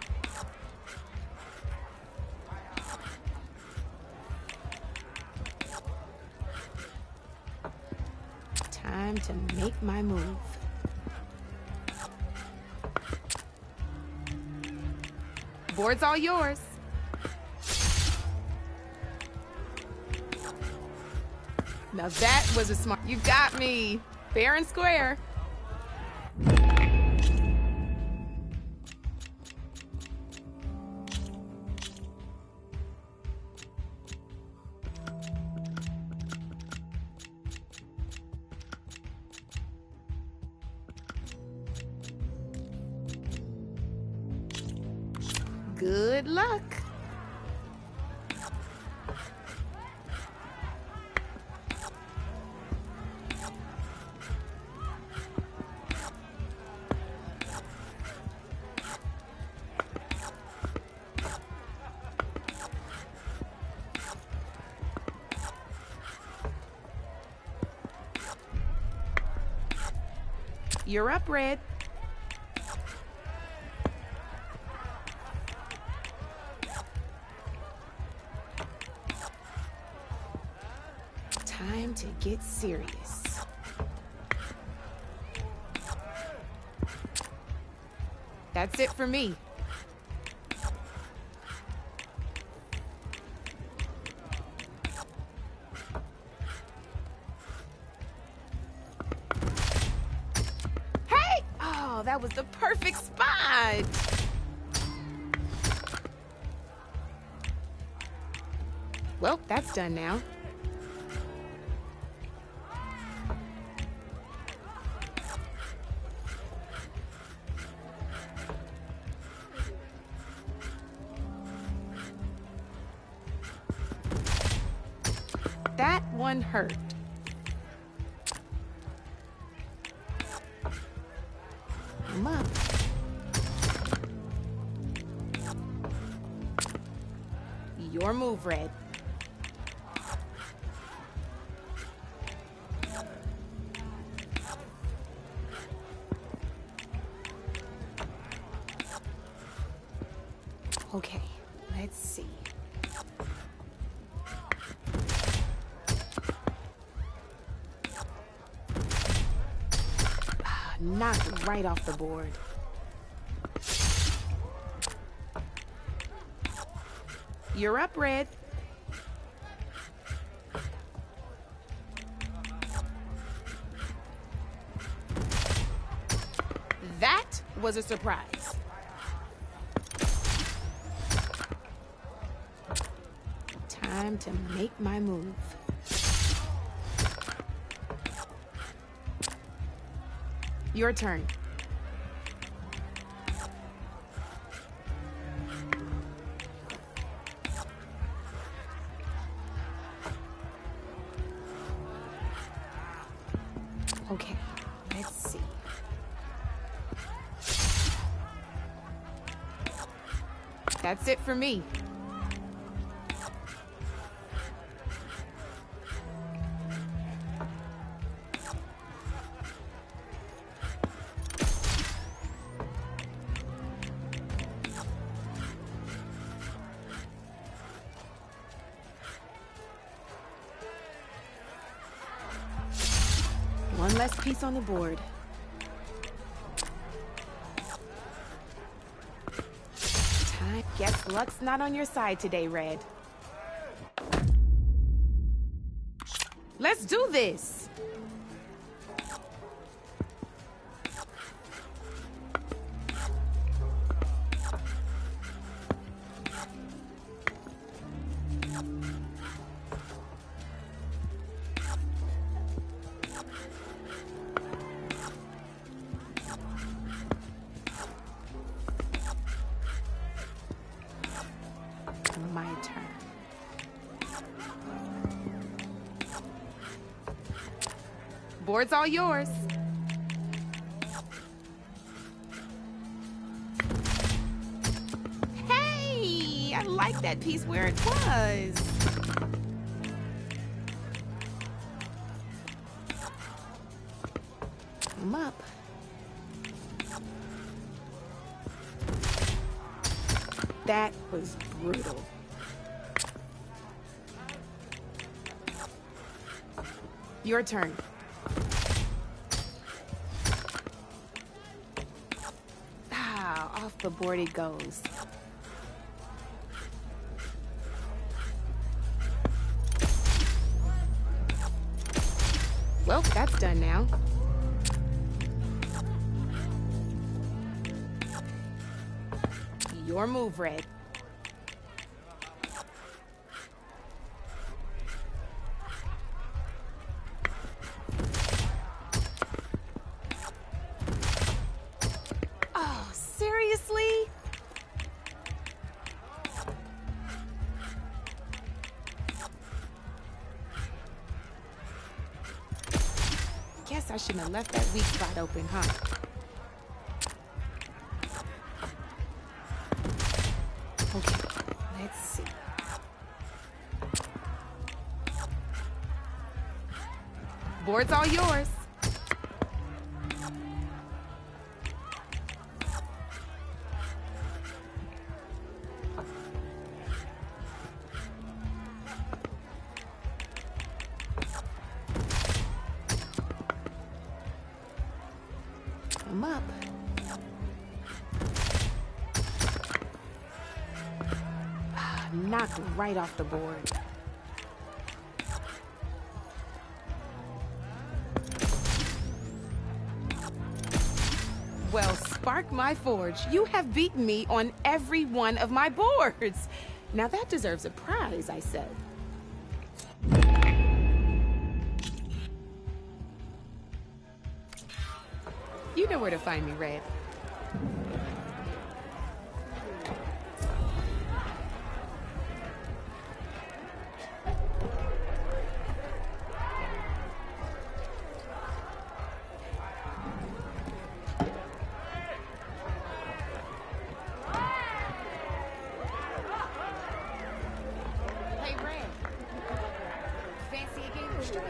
Speaker 8: Time to make my move. Board's all yours. Now that was a smart... You got me. Fair and square. Good luck. You're up, Red. Time to get serious. That's it for me. Hey! Oh, that was the perfect spot. Well, that's done now. That one hurt. I'm up. Your move, Red. Okay, let's see. Knocked right off the board. You're up, Red. That was a surprise. Time to make my move. Your turn. Okay, let's see. That's it for me. One less piece on the board. Time. Guess luck's not on your side today, Red. Let's do this. My turn. Board's all yours. Hey, I like that piece where it was. I'm up. That was brutal. Your turn. Ah, off the board it goes. Well, that's done now. Your move, Red. Oh, seriously? Guess I shouldn't have left that weak spot open, huh? Okay, let's see. Board's all yours. I'm up. Knocked right off the board. Well, spark my forge. You have beaten me on every one of my boards. Now that deserves a prize, I said. You know where to find me, Red. Hey, Red. Fancy a game of strike?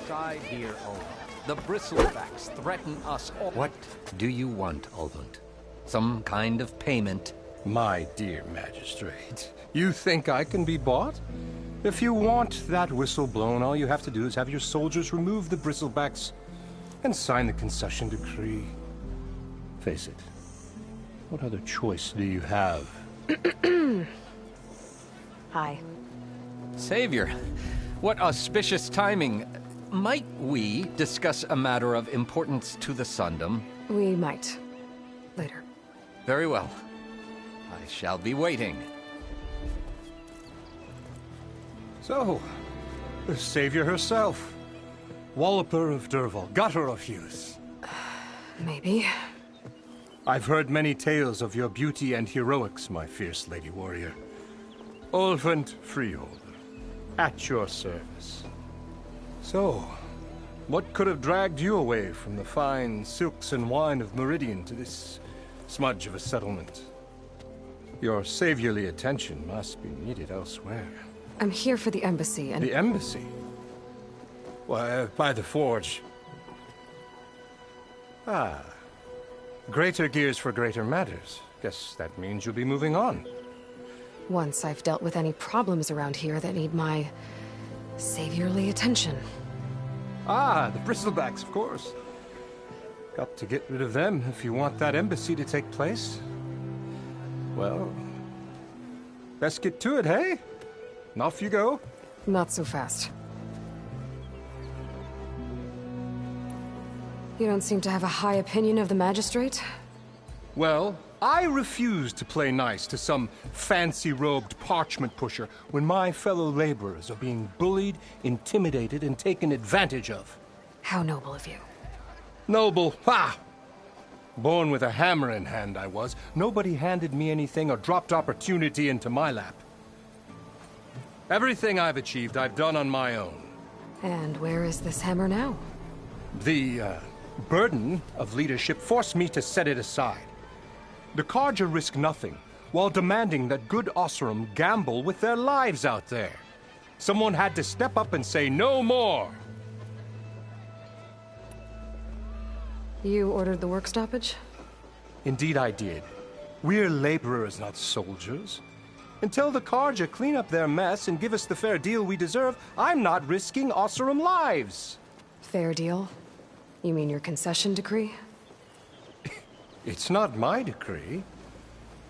Speaker 13: side here, Olvund. The bristlebacks threaten us all.
Speaker 14: What do you want, Olvund? Some kind of payment?
Speaker 15: My dear magistrate, you think I can be bought? If you want that whistle blown, all you have to do is have your soldiers remove the bristlebacks and sign the concession decree. Face it, what other choice do you have?
Speaker 1: Hi.
Speaker 14: Savior, what auspicious timing. Might we discuss a matter of importance to the Sundom?
Speaker 1: We might. Later.
Speaker 14: Very well. I shall be waiting.
Speaker 15: So, the savior herself. Walloper of Derval, gutter of youth.
Speaker 1: Maybe.
Speaker 15: I've heard many tales of your beauty and heroics, my fierce lady warrior. Olvund Freeholder, at your service. So, what could have dragged you away from the fine silks and wine of Meridian to this smudge of a settlement? Your saviorly attention must be needed elsewhere.
Speaker 1: I'm here for the embassy and...
Speaker 15: The embassy? Why, by the forge. Ah. Greater gears for greater matters. Guess that means you'll be moving on.
Speaker 1: Once I've dealt with any problems around here that need my... saviorly attention.
Speaker 15: Ah, the bristlebacks, of course. Got to get rid of them if you want that embassy to take place. Well, best get to it, hey? And off you go.
Speaker 1: Not so fast. You don't seem to have a high opinion of the magistrate?
Speaker 15: Well, I refuse to play nice to some fancy-robed parchment pusher when my fellow laborers are being bullied, intimidated, and taken advantage of.
Speaker 1: How noble of you.
Speaker 15: Noble? Ha! Born with a hammer in hand, I was. Nobody handed me anything or dropped opportunity into my lap. Everything I've achieved, I've done on my own.
Speaker 1: And where is this hammer now?
Speaker 15: The, burden of leadership forced me to set it aside. The Carja risk nothing, while demanding that good Osram gamble with their lives out there. Someone had to step up and say no more.
Speaker 1: You ordered the work stoppage?
Speaker 15: Indeed I did. We're laborers, not soldiers. Until the Carja clean up their mess and give us the fair deal we deserve, I'm not risking Osram lives.
Speaker 1: Fair deal? You mean your concession decree?
Speaker 15: It's not my decree.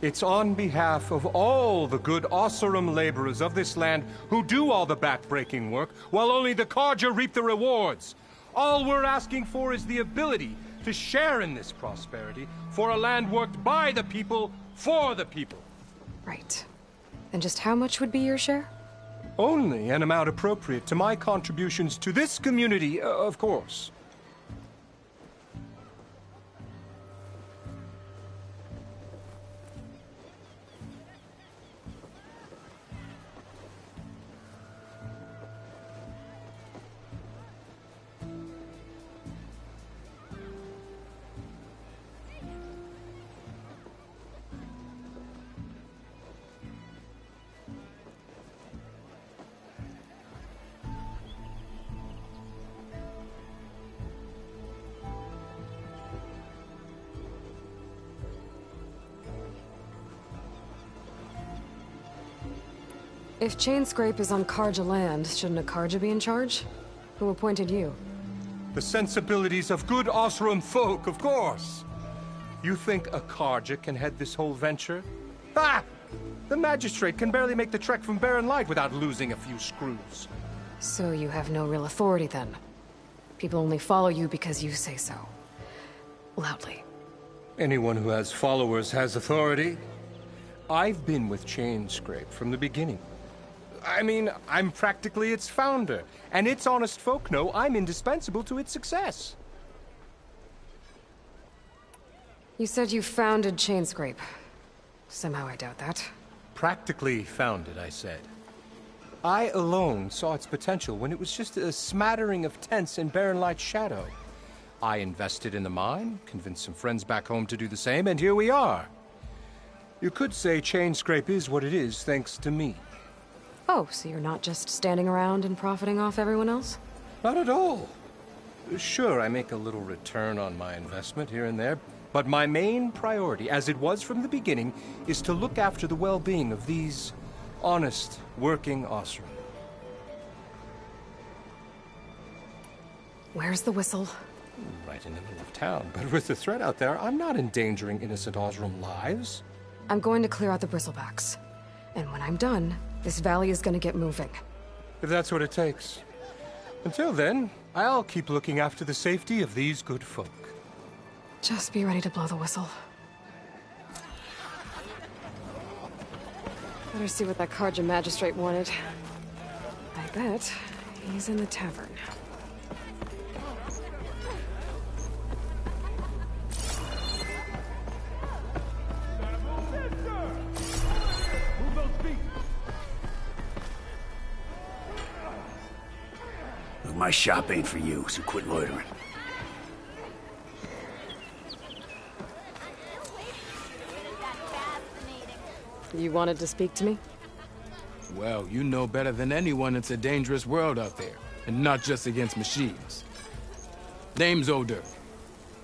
Speaker 15: It's on behalf of all the good Osram laborers of this land who do all the back-breaking work, while only the Carja reap the rewards. All we're asking for is the ability to share in this prosperity for a land worked by the people, for the people.
Speaker 1: Right. And just how much would be your share?
Speaker 15: Only an amount appropriate to my contributions to this community, of course.
Speaker 1: If Chainscrape is on Carja land, shouldn't a Carja be in charge? Who appointed you?
Speaker 15: The sensibilities of good Osram folk, of course. You think a Carja can head this whole venture? Ah! The magistrate can barely make the trek from Barren Light without losing a few screws.
Speaker 1: So you have no real authority then? People only follow you because you say so. Loudly.
Speaker 15: Anyone who has followers has authority. I've been with Chainscrape from the beginning. I mean, I'm practically its founder, and its honest folk know I'm indispensable to its success.
Speaker 1: You said you founded Chainscrape. Somehow I doubt that.
Speaker 15: Practically founded, I said. I alone saw its potential when it was just a smattering of tents in Barren Light's shadow. I invested in the mine, convinced some friends back home to do the same, and here we are. You could say Chainscrape is what it is thanks to me.
Speaker 1: Oh, so you're not just standing around and profiting off everyone else?
Speaker 15: Not at all. Sure, I make a little return on my investment here and there, but my main priority, as it was from the beginning, is to look after the well-being of these honest, working Osram.
Speaker 1: Where's the whistle?
Speaker 15: Right in the middle of town, but with the threat out there, I'm not endangering innocent Osram lives.
Speaker 1: I'm going to clear out the bristlebacks. And when I'm done, this valley is gonna get moving.
Speaker 15: If that's what it takes. Until then, I'll keep looking after the safety of these good folk.
Speaker 1: Just be ready to blow the whistle. Better see what that Carja magistrate wanted. I bet he's in the tavern.
Speaker 12: Look, my shop ain't for you, so quit loitering.
Speaker 1: You wanted to speak to me?
Speaker 16: Well, you know better than anyone it's a dangerous world out there, and not just against machines. Name's Oder.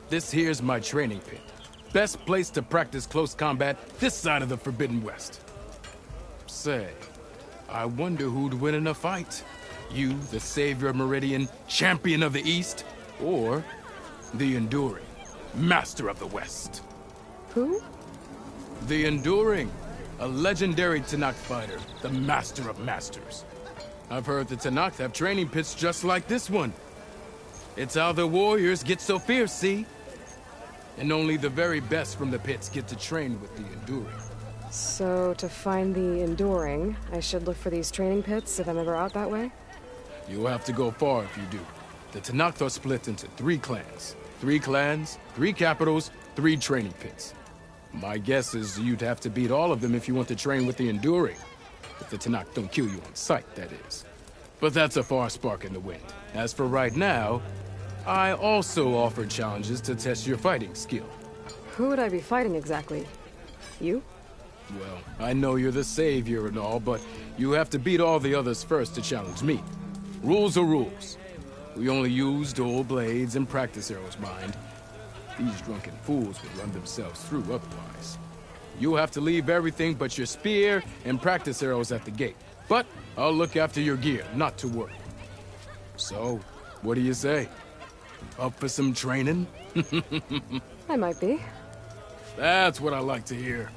Speaker 16: This here's my training pit. Best place to practice close combat this side of the Forbidden West. Say, I wonder who'd win in a fight. You, the savior of Meridian, champion of the East, or the Enduring, master of the West.
Speaker 1: Who?
Speaker 16: The Enduring, a legendary Tanakh fighter, the master of masters. I've heard the Tanakh have training pits just like this one. It's how the warriors get so fierce, see? And only the very best from the pits get to train with the Enduring.
Speaker 1: So, to find the Enduring, I should look for these training pits if I'm ever out that way?
Speaker 16: You'll have to go far if you do. The Tanakh are split into 3 clans. 3 clans, 3 capitals, 3 training pits. My guess is you'd have to beat all of them if you want to train with the Enduring. If the Tanakh don't kill you on sight, that is. But that's a far spark in the wind. As for right now, I also offer challenges to test your fighting skill.
Speaker 1: Who would I be fighting exactly? You?
Speaker 16: Well, I know you're the savior and all, but you have to beat all the others first to challenge me. Rules are rules. We only use dual blades and practice arrows, mind. These drunken fools would run themselves through otherwise. You'll have to leave everything but your spear and practice arrows at the gate. But I'll look after your gear, not to worry. So, what do you say? Up for some training?
Speaker 1: I might be.
Speaker 16: That's what I like to hear.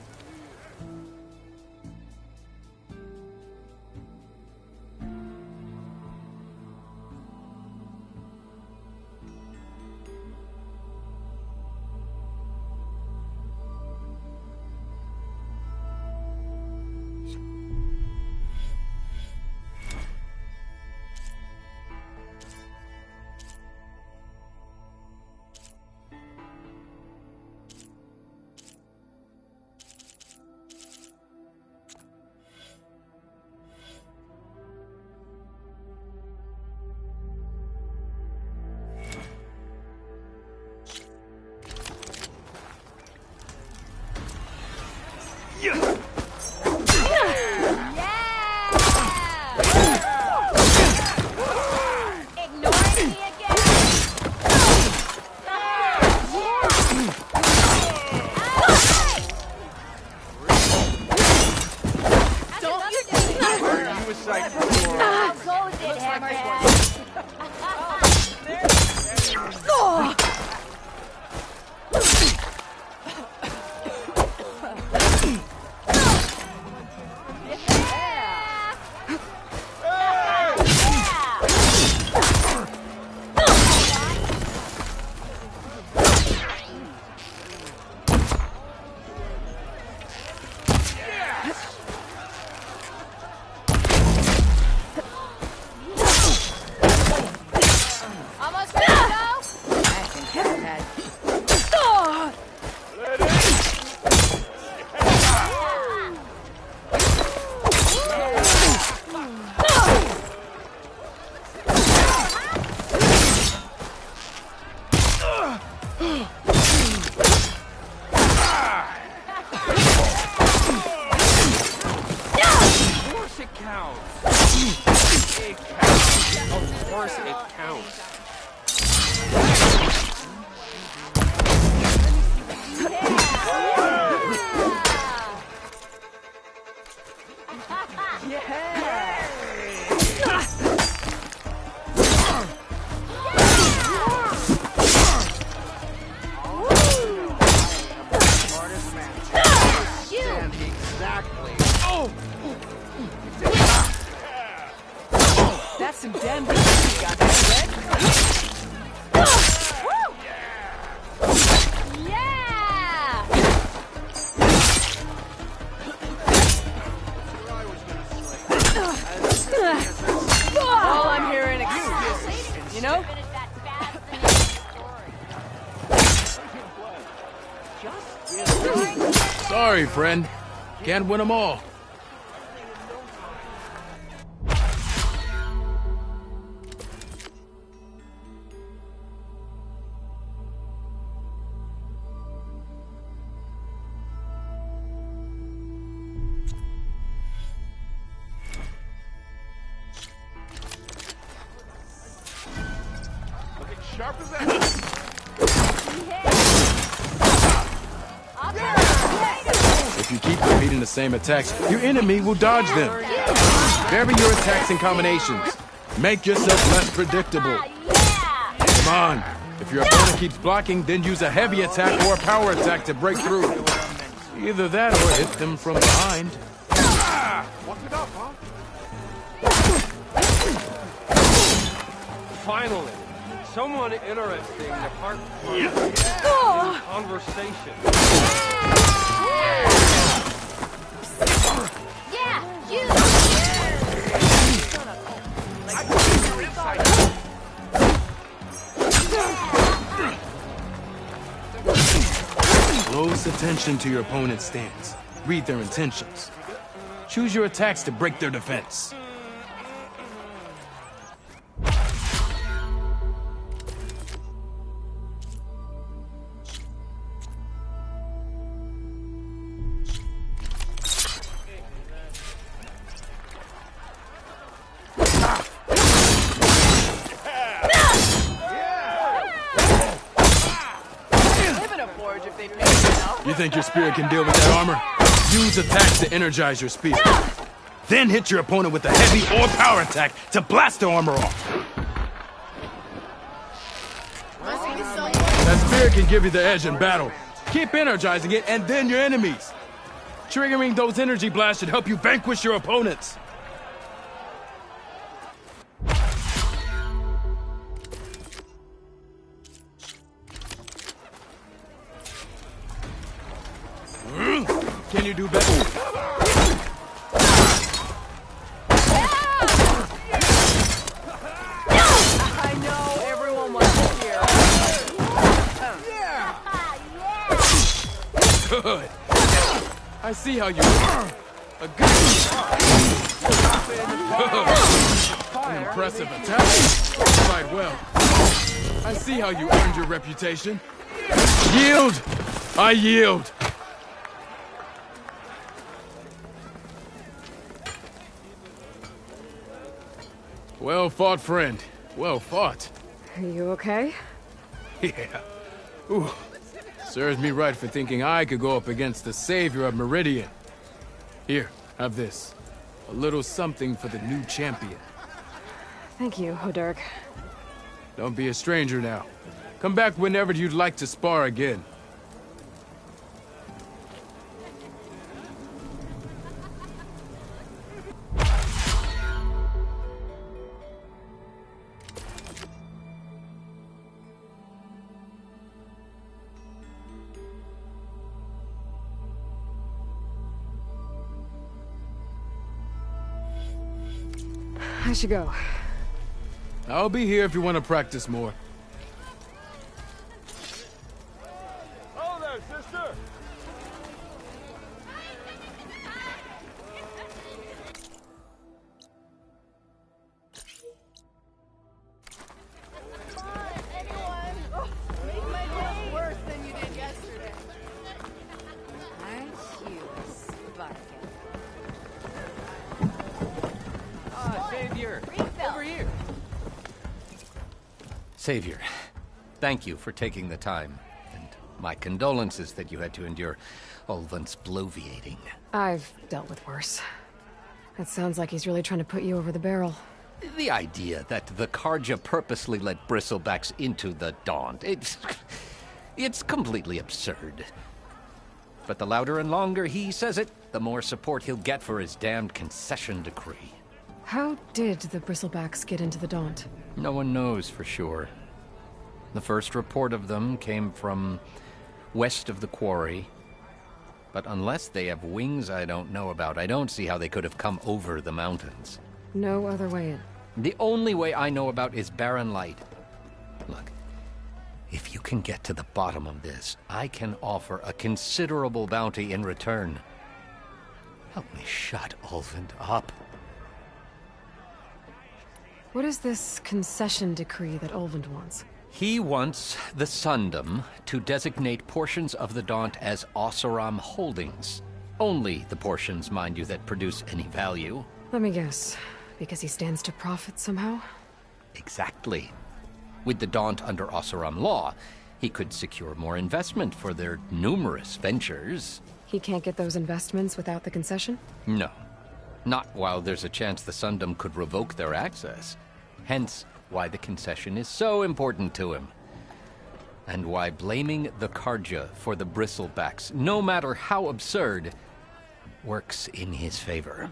Speaker 9: It counts.
Speaker 13: Of course it counts.
Speaker 17: That's some damn good you got there, all I'm hearing excuses, you know?
Speaker 16: Sorry, friend. Can't win them all.
Speaker 6: Sharp as that.
Speaker 16: If you keep repeating the same attacks, your enemy will dodge them. Vary your attacks and combinations. Make yourself less predictable. Come on. If your opponent keeps blocking, then use a heavy attack or a power attack to break through. Either that or hit them from behind.
Speaker 6: What's it up, huh?
Speaker 13: Finally, someone interesting to part in conversation.
Speaker 11: Yeah, you!
Speaker 16: Close attention to your opponent's stance. Read their intentions. Choose your attacks to break their defense. You think your spirit can deal with that armor? Use attacks to energize your spirit. Then hit your opponent with a heavy or power attack to blast the armor off. That spirit can give you the edge in battle. Keep energizing it, and then your enemies. Triggering those energy blasts should help you vanquish your opponents. Can you do better?
Speaker 17: I know everyone wants to hear.
Speaker 16: Good. I see how you are. A good. An impressive attack. Quite well. I see how you earned your reputation. Yield! I yield. Well fought, friend. Well fought.
Speaker 1: Are you okay?
Speaker 16: Yeah. Ooh. Serves me right for thinking I could go up against the savior of Meridian. Here, have this. A little something for the new champion.
Speaker 1: Thank you, Hodurk.
Speaker 16: Don't be a stranger now. Come back whenever you'd like to spar again.
Speaker 1: I should go.
Speaker 16: I'll be here if you want to practice more.
Speaker 6: Oh there, sister!
Speaker 10: Savior, over here.
Speaker 14: Savior, thank you for taking the time. And my condolences that you had to endure Ulvund's bloviating.
Speaker 1: I've dealt with worse. It sounds like he's really trying to put you over the barrel.
Speaker 14: The idea that the Karja purposely let bristlebacks into the Daunt, it's completely absurd. But the louder and longer he says it, the more support he'll get for his damned concession decree.
Speaker 1: How did the bristlebacks get into the Daunt?
Speaker 14: No one knows for sure. The first report of them came from west of the quarry. But unless they have wings I don't know about, I don't see how they could have come over the mountains.
Speaker 1: No other way in.
Speaker 14: The only way I know about is Barren Light. Look, if you can get to the bottom of this, I can offer a considerable bounty in return. Help me shut Ulvund up.
Speaker 1: What is this concession decree that Ulvund wants?
Speaker 14: He wants the Sundom to designate portions of the Daunt as Oseram holdings. Only the portions, mind you, that produce any value.
Speaker 1: Let me guess. Because he stands to profit somehow?
Speaker 14: Exactly. With the Daunt under Oseram law, he could secure more investment for their numerous ventures.
Speaker 1: He can't get those investments without the concession?
Speaker 14: No. Not while there's a chance the Sundom could revoke their access. Hence, why the concession is so important to him. And why blaming the Karja for the bristlebacks, no matter how absurd, works in his favor.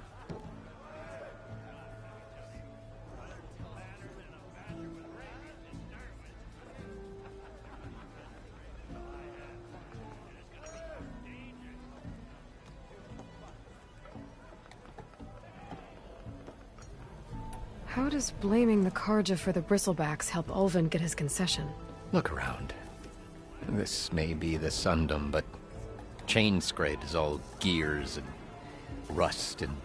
Speaker 1: How does blaming the Karja for the bristlebacks help Ulvund get his concession?
Speaker 14: Look around. This may be the Sundom, but Chainscrape is all gears and rust and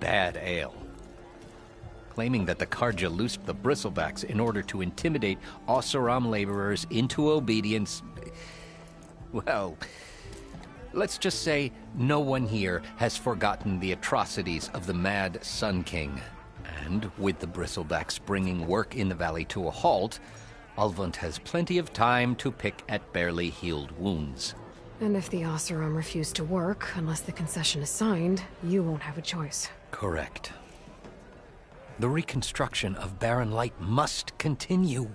Speaker 14: bad ale. Claiming that the Karja loosed the bristlebacks in order to intimidate Oseram laborers into obedience. Well, let's just say no one here has forgotten the atrocities of the Mad Sun King. And with the bristlebacks bringing work in the valley to a halt, Ulvund has plenty of time to pick at barely healed wounds.
Speaker 1: And if the Oseram refuse to work, unless the concession is signed, you won't have a choice.
Speaker 14: Correct. The reconstruction of Barren Light must continue.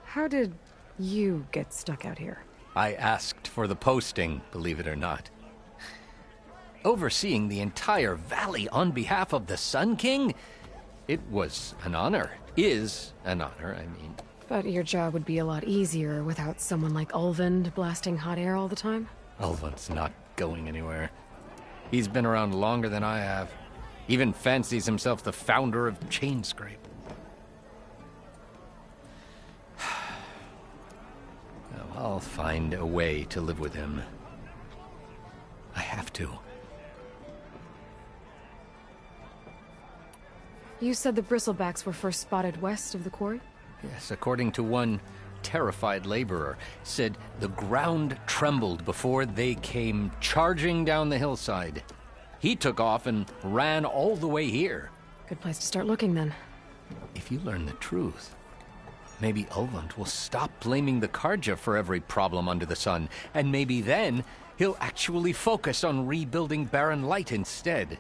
Speaker 1: How did you get stuck out here?
Speaker 14: I asked for the posting, believe it or not. Overseeing the entire valley on behalf of the Sun King? It was an honor. Is an honor, I mean.
Speaker 1: But your job would be a lot easier without someone like Ulvund blasting hot air all the time?
Speaker 14: Ulvund's not going anywhere. He's been around longer than I have. Even fancies himself the founder of Chainscrape. I'll find a way to live with him. I have to.
Speaker 1: You said the bristlebacks were first spotted west of the quarry?
Speaker 14: Yes, according to one terrified laborer, said the ground trembled before they came charging down the hillside. He took off and ran all the way here.
Speaker 1: Good place to start looking, then.
Speaker 14: If you learn the truth, maybe Ulvund will stop blaming the Karja for every problem under the sun, and maybe then he'll actually focus on rebuilding Barren Light instead.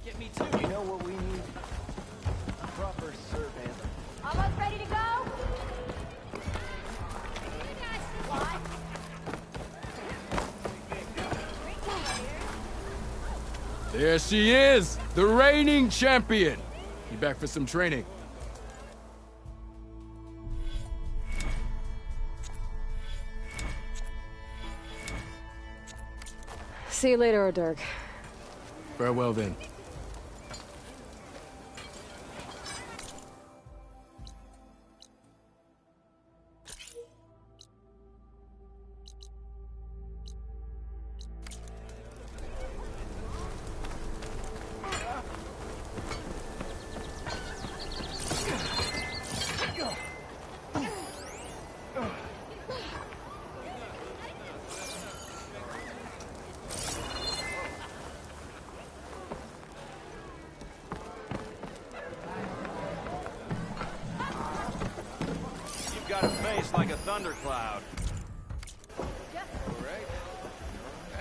Speaker 13: Get me too. You know what we need? A proper serve anthem.
Speaker 18: Almost ready to go?
Speaker 16: There she is, the reigning champion. You back for some training?
Speaker 1: See you later, Dirk.
Speaker 16: Farewell then.
Speaker 19: You've got a face like a thundercloud.
Speaker 20: Right?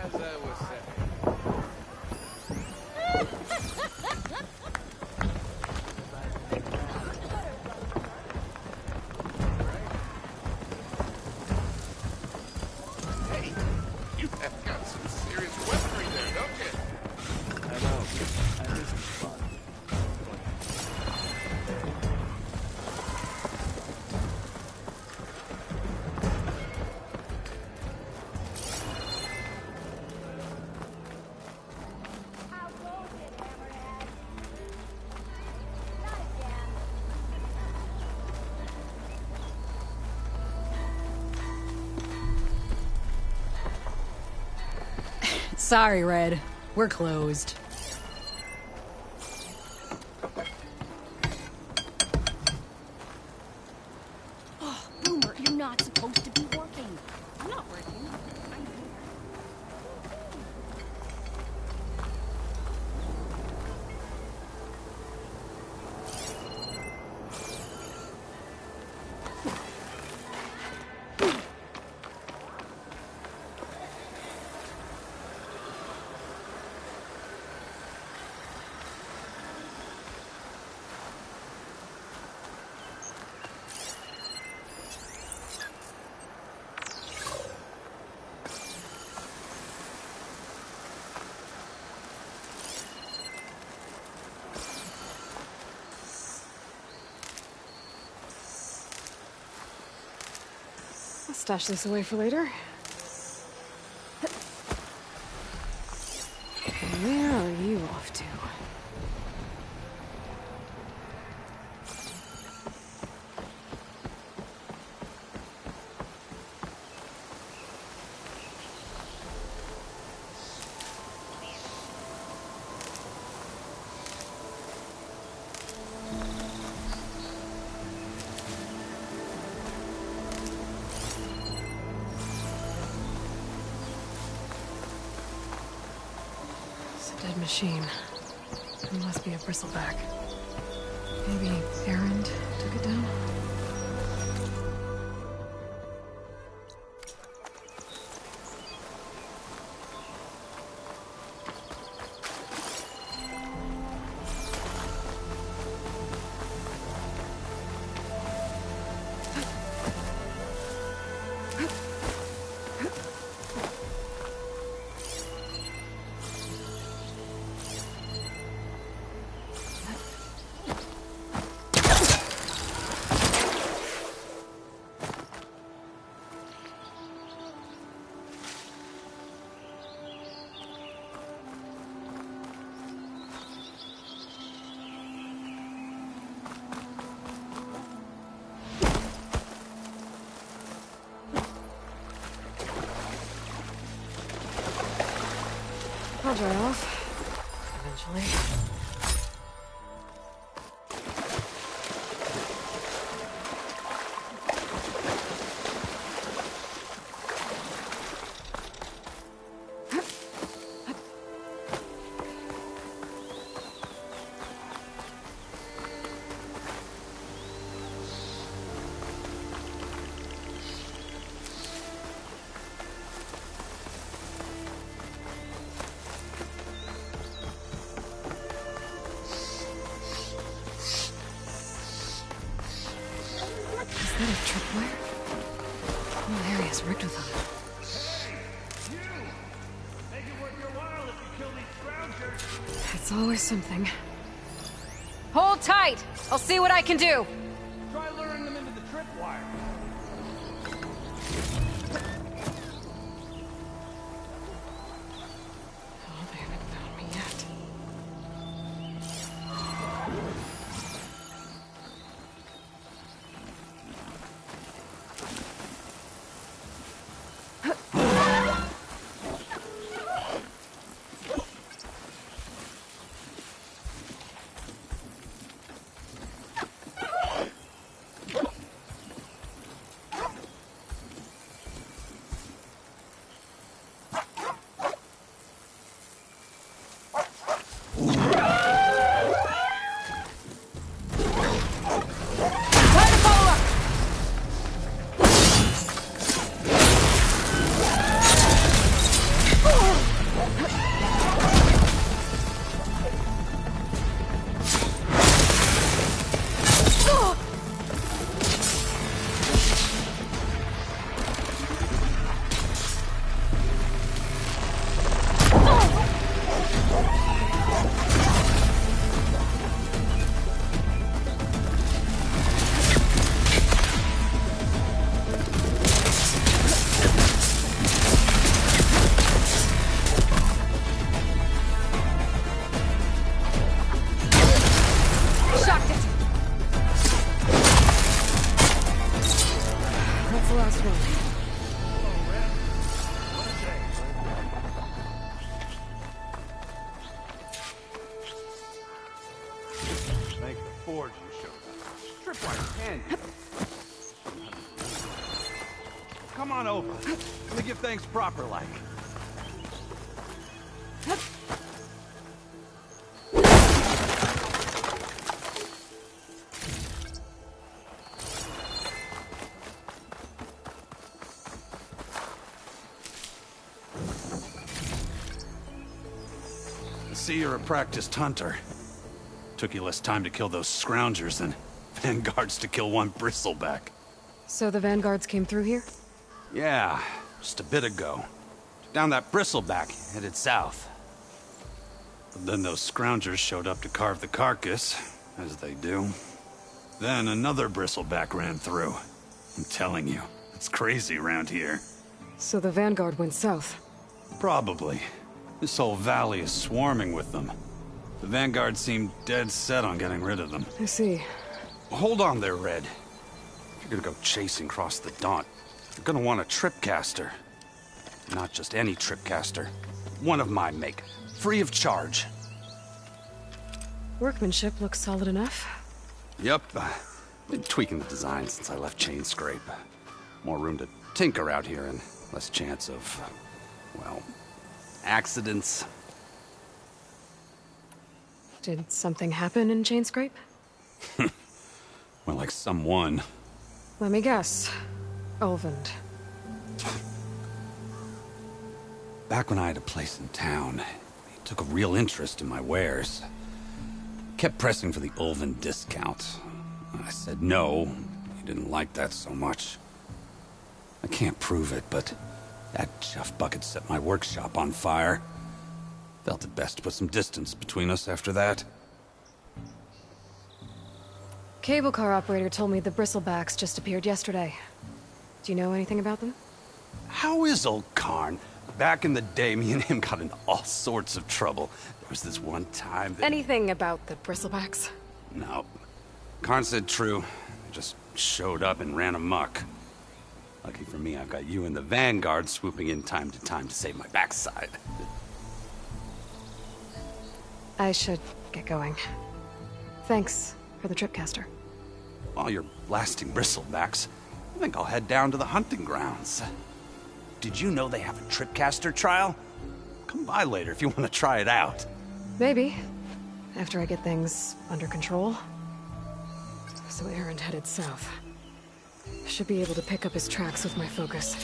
Speaker 20: As I was saying. Hey, you have got some serious weaponry there, don't you?
Speaker 13: I know. I think it's fun.
Speaker 1: Sorry, Red. We're closed.
Speaker 18: Oh, Boomer, you're not supposed to be working. I'm not working. I'm here.
Speaker 1: I'll stash this away for later. Where are you off to? Dead machine. It must be a bristleback. Maybe Errand took it down? I'll dry off. Eventually. tripwire? The whole area's rigged with them. It's always something. Hold tight! I'll see what I can do!
Speaker 19: Try luring them into the tripwire.
Speaker 1: Oh, they haven't found me yet.
Speaker 19: Come on over. Let me give things proper like.
Speaker 5: I see you're a practiced hunter. Took you less time to kill those scroungers than vanguards to kill one bristleback.
Speaker 1: So the vanguards came through here?
Speaker 5: Yeah, just a bit ago. Took down that bristleback, headed south. But then those scroungers showed up to carve the carcass, as they do. Then another bristleback ran through. I'm telling you, it's crazy around here.
Speaker 1: So the vanguard went south?
Speaker 5: Probably. This whole valley is swarming with them. The vanguard seemed dead set on getting rid of them.
Speaker 1: I see.
Speaker 5: Hold on there, Red. If you're gonna go chasing across the Daunt, you're gonna want a tripcaster. Not just any tripcaster. One of my make. Free of charge.
Speaker 1: Workmanship looks solid enough.
Speaker 5: Yep. Been tweaking the design since I left Chain Scrape. More room to tinker out here and less chance of, well, accidents.
Speaker 1: Did something happen in Chain Scrape?
Speaker 5: Well, like someone.
Speaker 1: Let me guess. Ulvund.
Speaker 5: Back when I had a place in town, he took a real interest in my wares. Kept pressing for the Ulvund discount. I said no. He didn't like that so much. I can't prove it, but that chuff bucket set my workshop on fire. Felt it best to put some distance between us after that.
Speaker 1: Cable car operator told me the bristlebacks just appeared yesterday. Do you know anything about them?
Speaker 5: How is old Karn? Back in the day, me and him got into all sorts of trouble. There was this one time that...
Speaker 1: Anything about the bristlebacks?
Speaker 5: No. Karn said true. They just showed up and ran amok. Lucky for me, I've got you and the Vanguard swooping in time to time to save my backside.
Speaker 1: I should get going. Thanks for the tripcaster.
Speaker 5: While you're blasting bristlebacks, I think I'll head down to the hunting grounds. Did you know they have a tripcaster trial? Come by later if you want to try it out.
Speaker 1: Maybe. After I get things under control. So Aaron headed south. Should be able to pick up his tracks with my focus.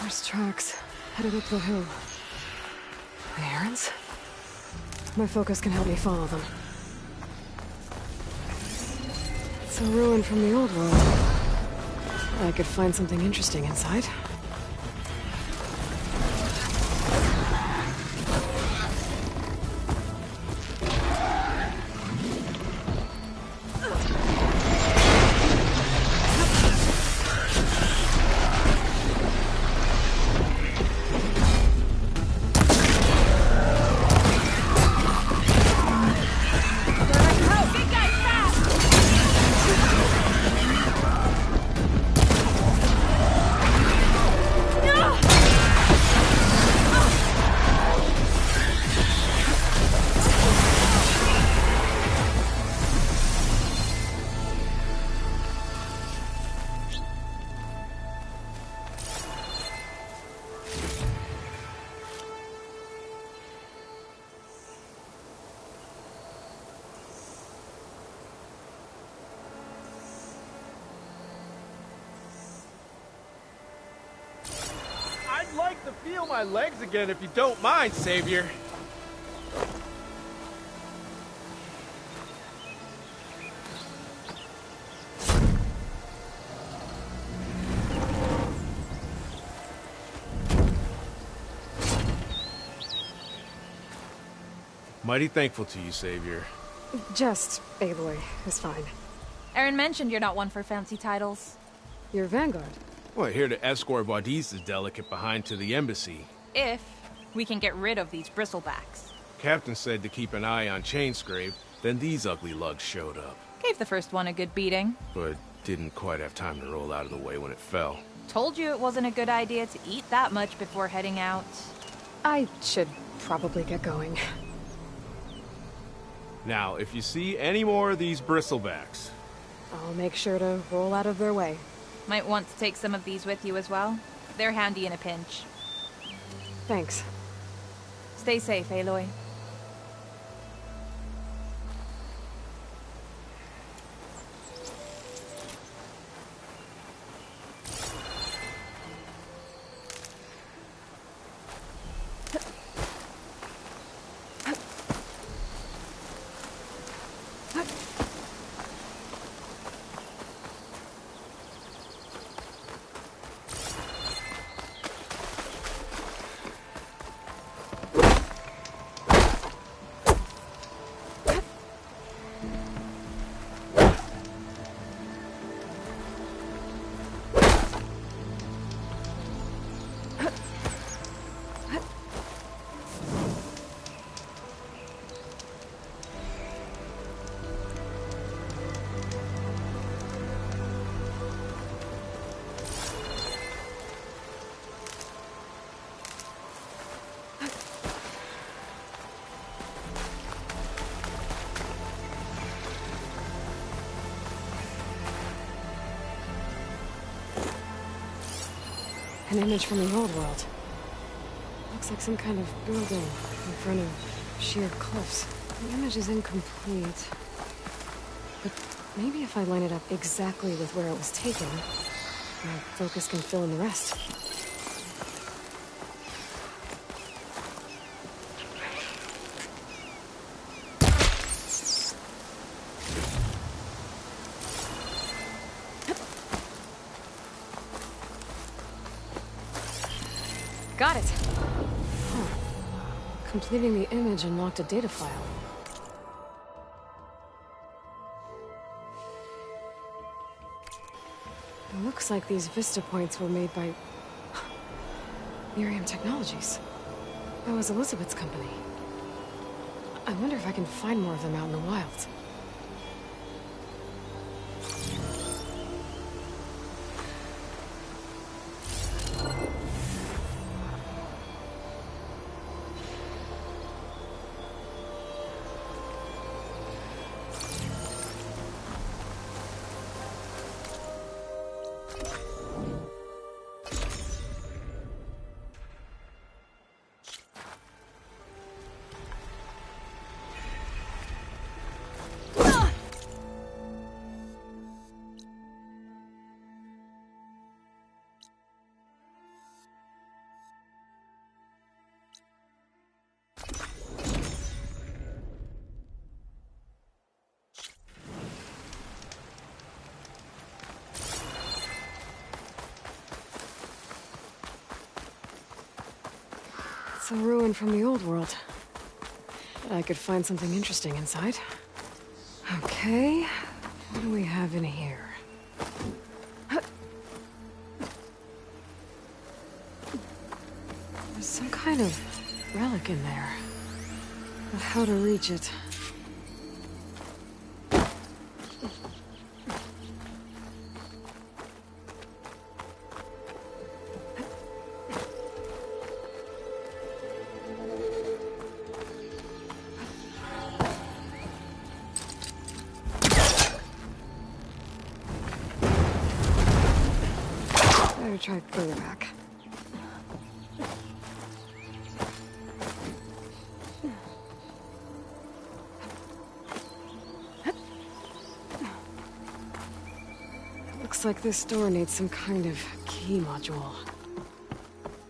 Speaker 1: Horse tracks headed up the hill. The errands? My focus can help me follow them. It's a ruin from the old world. I could find something interesting inside.
Speaker 19: I'd like to feel my legs again if you don't mind, Savior. Mighty thankful to you, Savior.
Speaker 1: Just Aloy is fine.
Speaker 21: Aaron mentioned you're not one for fancy titles.
Speaker 1: You're Vanguard.
Speaker 19: Well, here to escort Vaudise's delicate behind to the embassy.
Speaker 21: If we can get rid of these bristlebacks.
Speaker 19: Captain said to keep an eye on Chainscrape, then these ugly lugs showed up.
Speaker 21: Gave the first one a good beating.
Speaker 19: But didn't quite have time to roll out of the way when it fell.
Speaker 21: Told you it wasn't a good idea to eat that much before heading out.
Speaker 1: I should probably get going.
Speaker 19: Now, if you see any more of these bristlebacks...
Speaker 1: I'll make sure to roll out of their way.
Speaker 21: Might want to take some of these with you as well. They're handy in a pinch.
Speaker 1: Thanks.
Speaker 21: Stay safe, Aloy.
Speaker 1: An image from the old world. Looks like some kind of building in front of sheer cliffs. The image is incomplete. But maybe if I line it up exactly with where it was taken, my focus can fill in the rest. Got it! Huh. Completing the image unlocked a data file. It looks like these vista points were made by... Miriam Technologies. That was Elizabeth's company. I wonder if I can find more of them out in the wild. It's a ruin from the old world. I could find something interesting inside. Okay, what do we have in here? There's some kind of relic in there. But how to reach it? Better try further back. Looks like this door needs some kind of key module.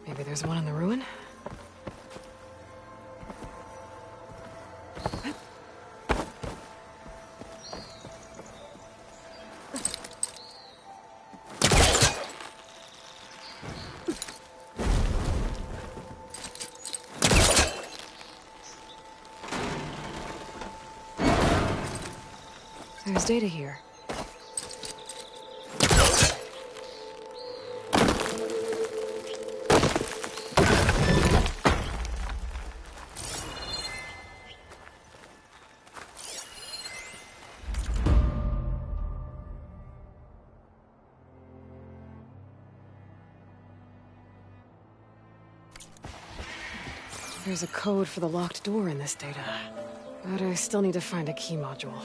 Speaker 1: Maybe there's one in the ruin? There's data here. There's a code for the locked door in this data. But I still need to find a key module.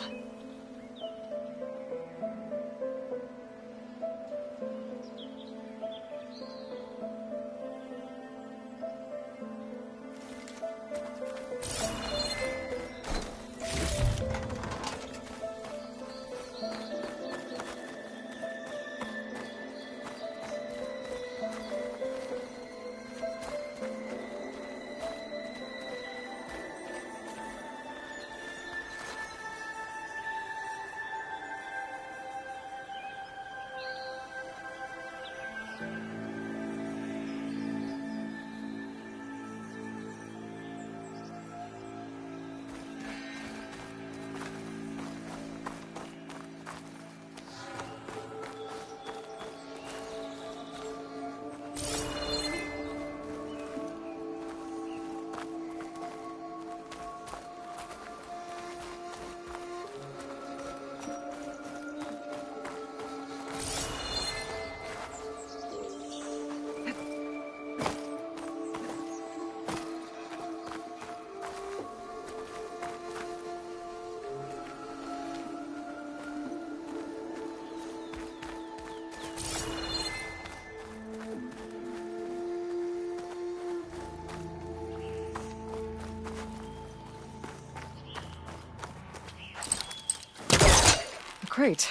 Speaker 1: Great.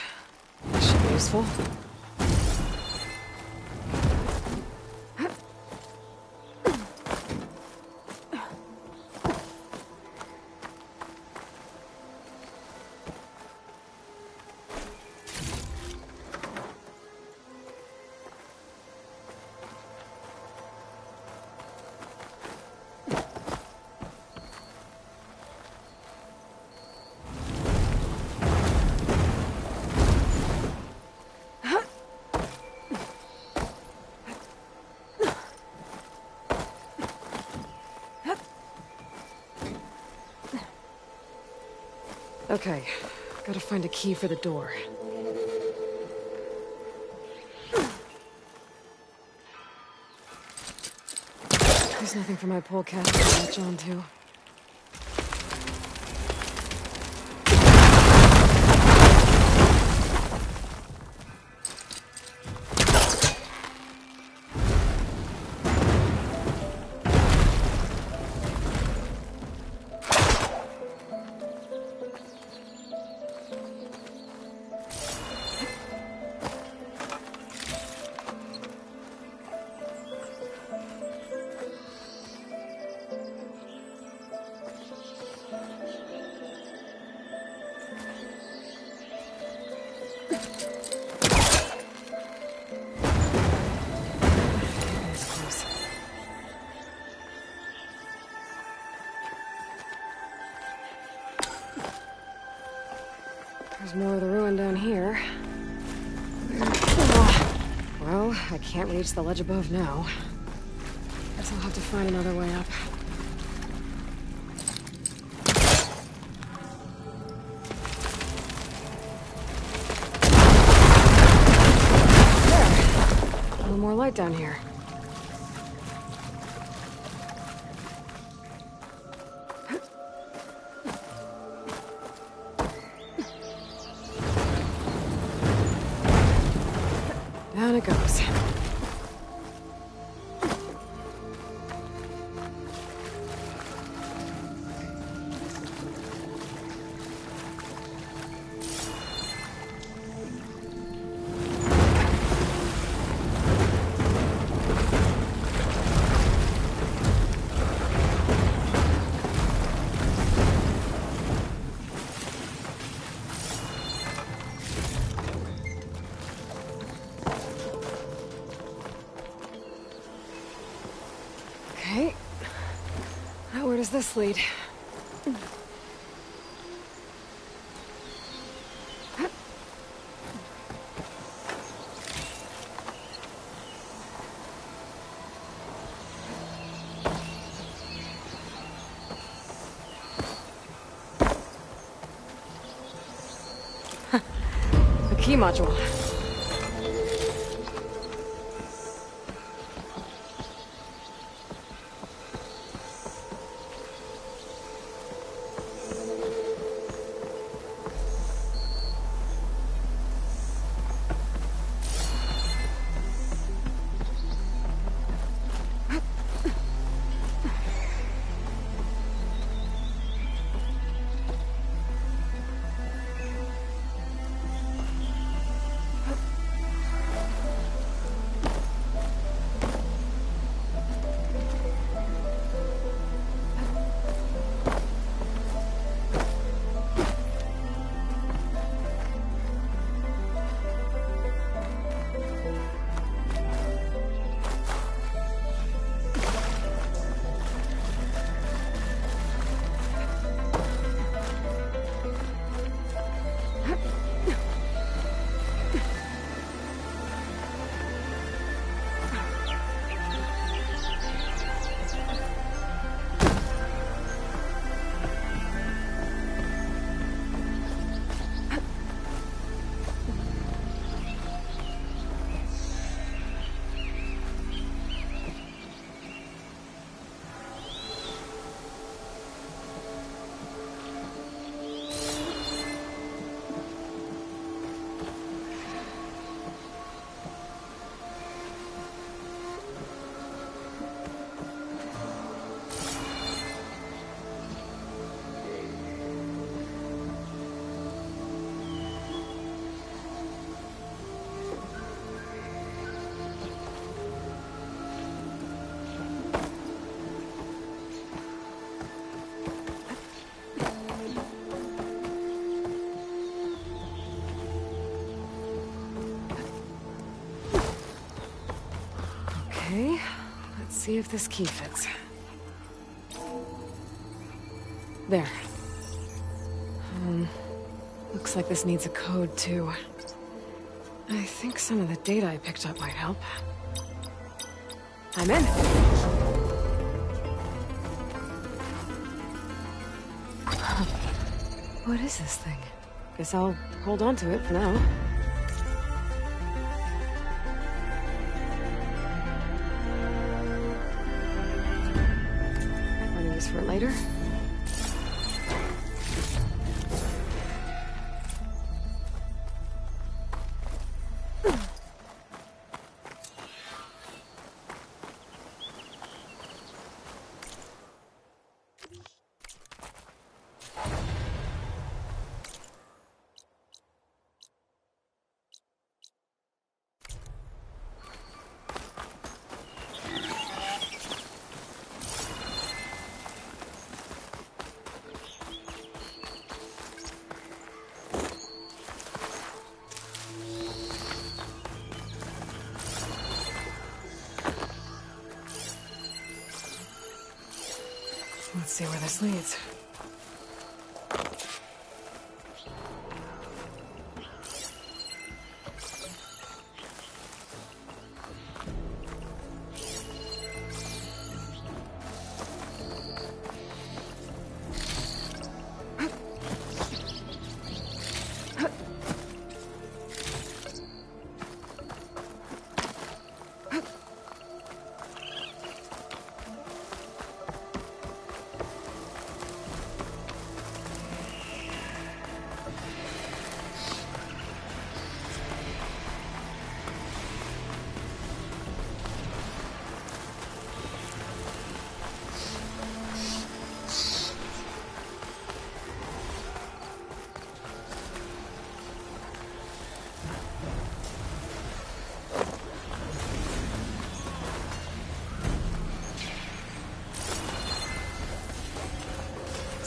Speaker 1: This should be useful. Okay, gotta find a key for the door. There's nothing for my polecat to latch onto. There's more of the ruin down here. Well, I can't reach the ledge above now. Guess I'll have to find another way up. There! A little more light down here. Down it goes. Okay. Now where does this lead? The key module. Okay, let's see if this key fits. There. Looks like this needs a code, too. I think some of the data I picked up might help. I'm in. What is this thing? Guess I'll hold on to it for now. Any use for it later? Let's see where this leads.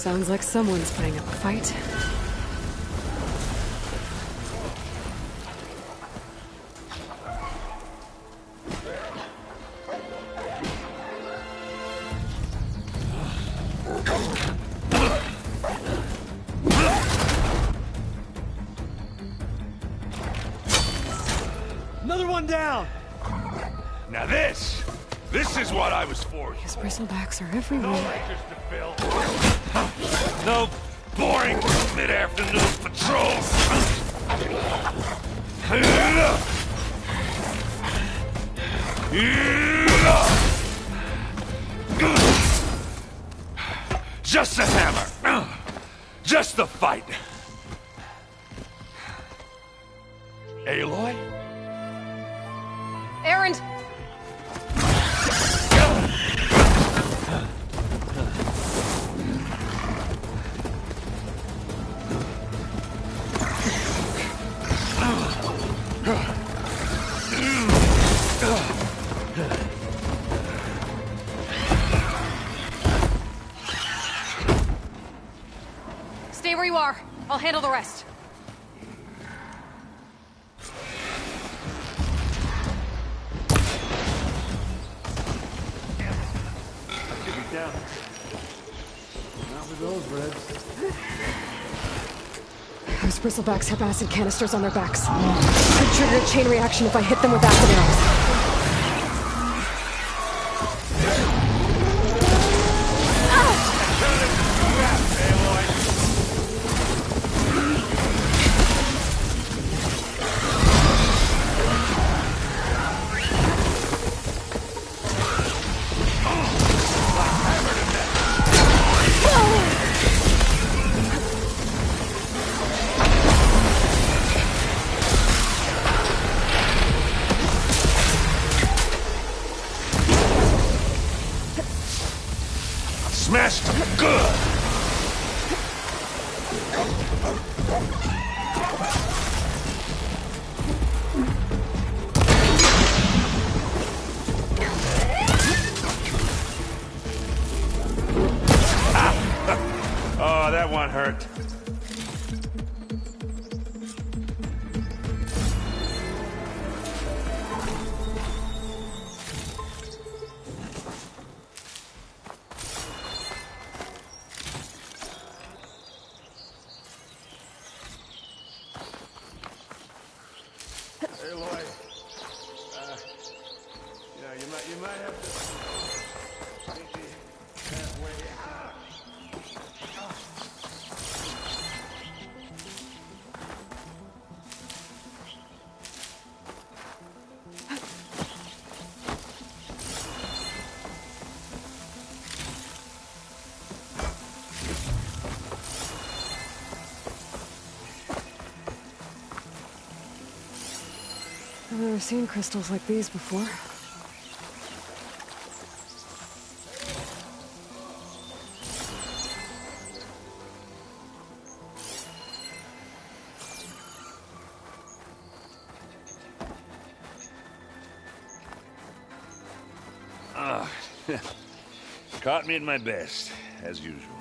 Speaker 1: Sounds like someone's putting up a fight.
Speaker 19: Another one down!
Speaker 12: Now this is what I was for.
Speaker 1: His bristlebacks are everywhere.
Speaker 12: No lectures to fill. No boring mid-afternoon patrols. Just the hammer. Just the fight. Aloy?
Speaker 1: Erend! Stay where you are. I'll handle the rest.
Speaker 19: Down. Not with those reds.
Speaker 1: Those bristlebacks have acid canisters on their backs. Could trigger a chain reaction if I hit them with acid arrows.
Speaker 12: Smashed them good. Oh, that one hurt. You might have to meet me halfway out.
Speaker 1: I've never seen crystals like these before.
Speaker 12: Caught me at my best, as usual.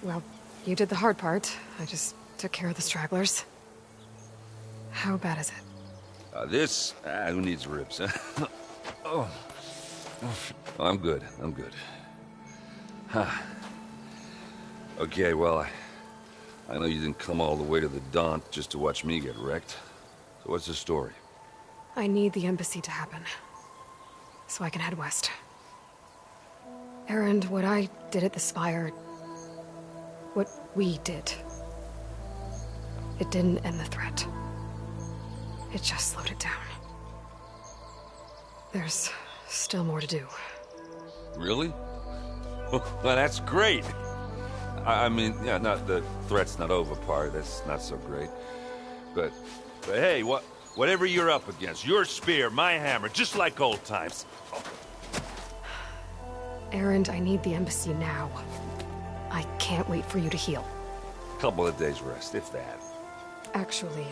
Speaker 1: Well, you did the hard part. I just took care of the stragglers. How bad is it?
Speaker 3: Who needs ribs, huh? Oh, I'm good. I'm good. Huh. Okay, well, I know you didn't come all the way to the Daunt just to watch me get wrecked. So what's the story?
Speaker 1: I need the embassy to happen, so I can head west. Erend, what I did at the Spire, what we did, it didn't end the threat. It just slowed it down. There's still more to do.
Speaker 3: Really? Well, that's great. I mean, yeah, not the threat's not over part. That's not so great. But hey, whatever you're up against, your spear, my hammer, just like old times. Oh.
Speaker 1: Erend, I need the embassy now. I can't wait for you to heal.
Speaker 3: Couple of days rest, if that.
Speaker 1: Actually,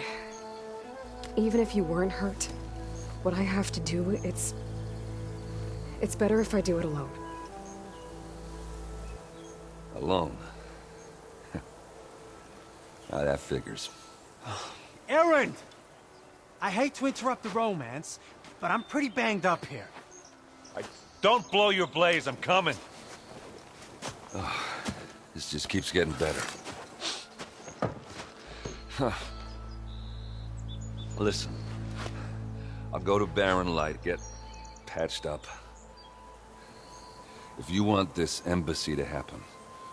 Speaker 1: even if you weren't hurt, what I have to do, it's better if I do it alone.
Speaker 3: Alone. Now that figures.
Speaker 4: Aaron! I hate to interrupt the romance, but I'm pretty banged up here.
Speaker 12: Don't blow your blaze, I'm coming.
Speaker 3: Oh, this just keeps getting better. Huh. Listen, I'll go to Barren Light, get patched up. If you want this embassy to happen,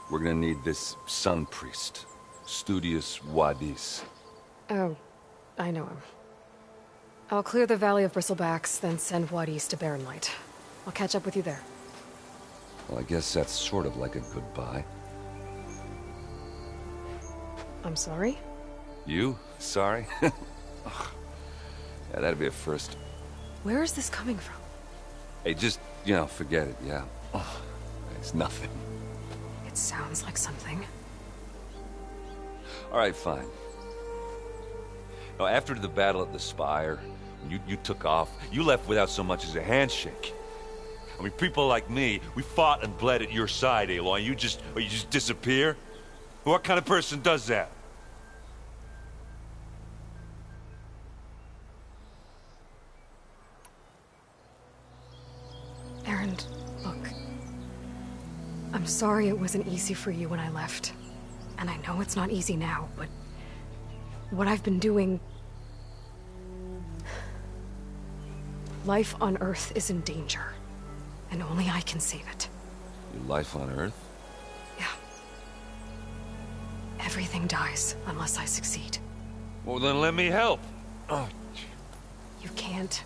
Speaker 3: we're gonna need this sun priest, Studius Wadis.
Speaker 1: Oh, I know him. I'll clear the Valley of Bristlebacks, then send Wadis to Barren Light. I'll catch up with you there.
Speaker 3: Well, I guess that's sort of like a goodbye.
Speaker 1: I'm sorry?
Speaker 3: You? Sorry? Ugh. Yeah, that'd be a first.
Speaker 1: Where is this coming from?
Speaker 3: Hey, just, forget it, yeah? Oh, it's nothing.
Speaker 1: It sounds like something.
Speaker 3: All right, fine. Now, after the battle at the Spire, when you took off, you left without so much as a handshake. I mean, people like me, we fought and bled at your side, Aloy, you just disappear? What kind of person does that?
Speaker 1: Aaron, look. I'm sorry it wasn't easy for you when I left. And I know it's not easy now, but what I've been doing... Life on Earth is in danger. And only I can save it.
Speaker 3: Your life on Earth?
Speaker 1: Yeah. Everything dies unless I succeed.
Speaker 3: Well, then let me help. Oh.
Speaker 1: You can't.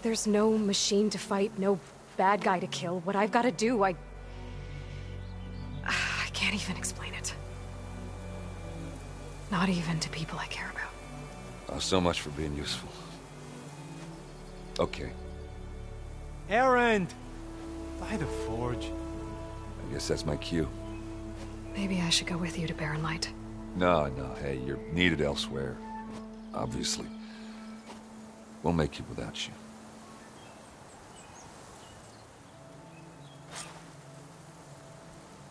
Speaker 1: There's no machine to fight, no bad guy to kill. What I've got to do, I can't even explain it. Not even to people I care about.
Speaker 3: Oh, so much for being useful. Okay.
Speaker 4: Aaron! By the forge.
Speaker 3: I guess that's my cue.
Speaker 1: Maybe I should go with you to Barren Light.
Speaker 3: No, hey, you're needed elsewhere. Obviously. We'll make it without you.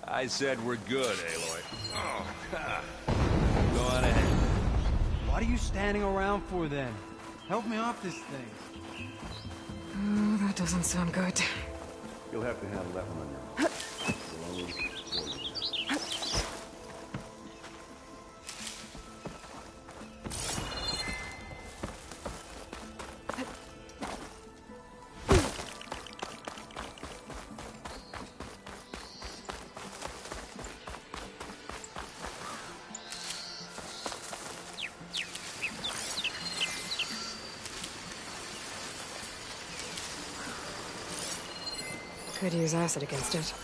Speaker 3: I said we're good, Aloy. Oh, go on ahead.
Speaker 4: What are you standing around for then? Help me off this thing.
Speaker 1: Oh, that doesn't sound good.
Speaker 6: You'll have to handle that one on your own.
Speaker 1: Could use acid against it.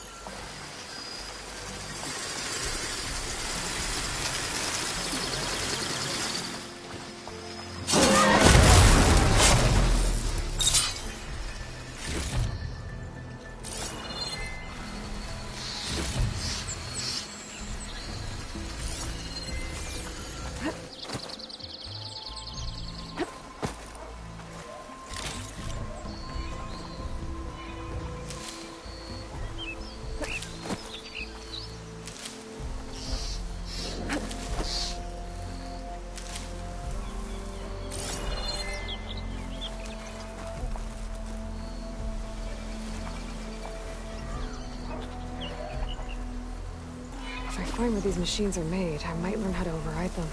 Speaker 1: If I find where these machines are made, I might learn how to override them.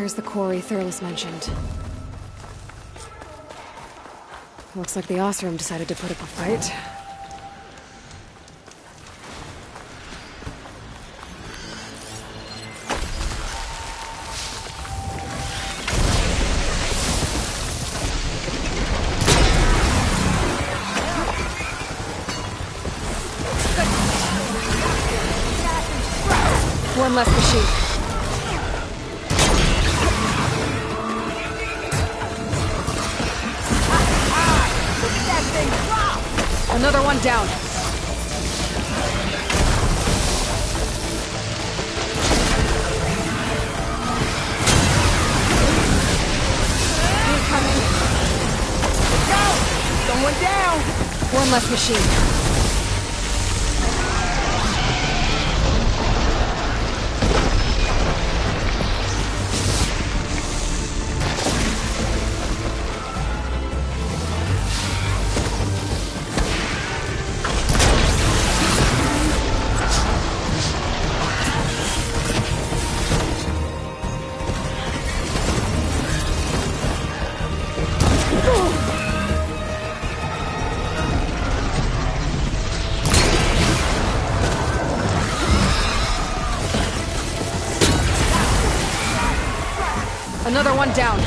Speaker 1: Here's the quarry Thurles mentioned. Looks like the Osram decided to put up a fight. One less machine. Another one down. Incoming. Go! Someone down! One less machine. Another one down.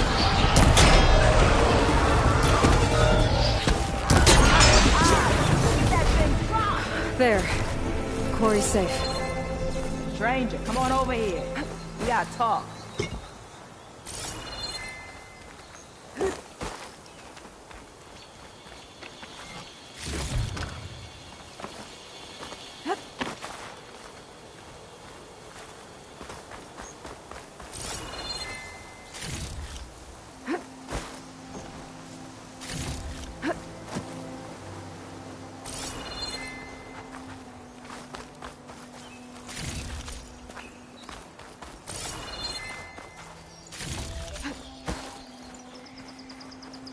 Speaker 1: There. Quarry's safe.
Speaker 17: Stranger, come on over here. We gotta talk.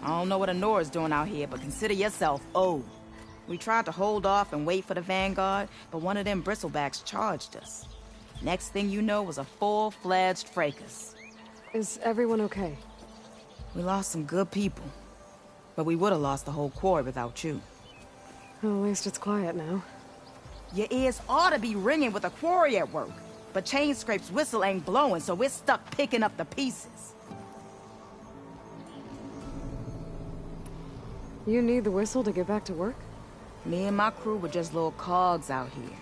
Speaker 17: I don't know what Honora's doing out here, but consider yourself owed. We tried to hold off and wait for the Vanguard, but one of them bristlebacks charged us. Next thing you know was a full-fledged fracas.
Speaker 1: Is everyone okay?
Speaker 17: We lost some good people, but we would have lost the whole quarry without you.
Speaker 1: Well, at least it's quiet now.
Speaker 17: Your ears ought to be ringing with a quarry at work, but Chainscrape's whistle ain't blowing, so we're stuck picking up the pieces.
Speaker 1: You need the whistle to get back to work?
Speaker 17: Me and my crew were just little cogs out here.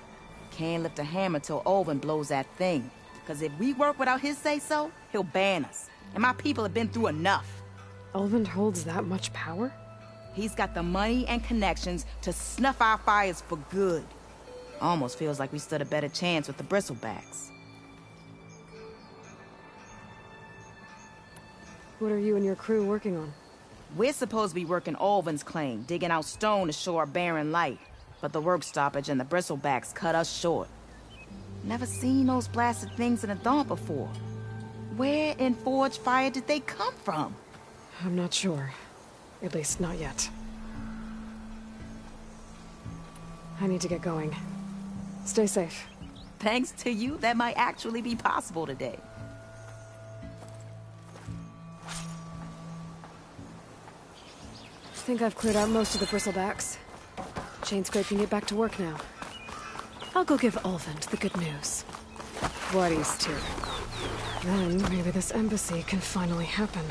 Speaker 17: Can't lift a hammer till Olvin blows that thing. Cause if we work without his say-so, he'll ban us. And my people have been through enough.
Speaker 1: Olvin holds that much power?
Speaker 17: He's got the money and connections to snuff our fires for good. Almost feels like we stood a better chance with the bristlebacks.
Speaker 1: What are you and your crew working on?
Speaker 17: We're supposed to be working Olvin's claim, digging out stone to show our barren light. But the work stoppage and the bristlebacks cut us short. Never seen those blasted things in the dawn before. Where in Forge Fire did they come from?
Speaker 1: I'm not sure. At least not yet. I need to get going. Stay safe.
Speaker 17: Thanks to you, that might actually be possible today.
Speaker 1: I think I've cleared out most of the bristlebacks. Chainscrape can get back to work now. I'll go give Olvin the good news. Buddies, too. Then maybe this embassy can finally happen.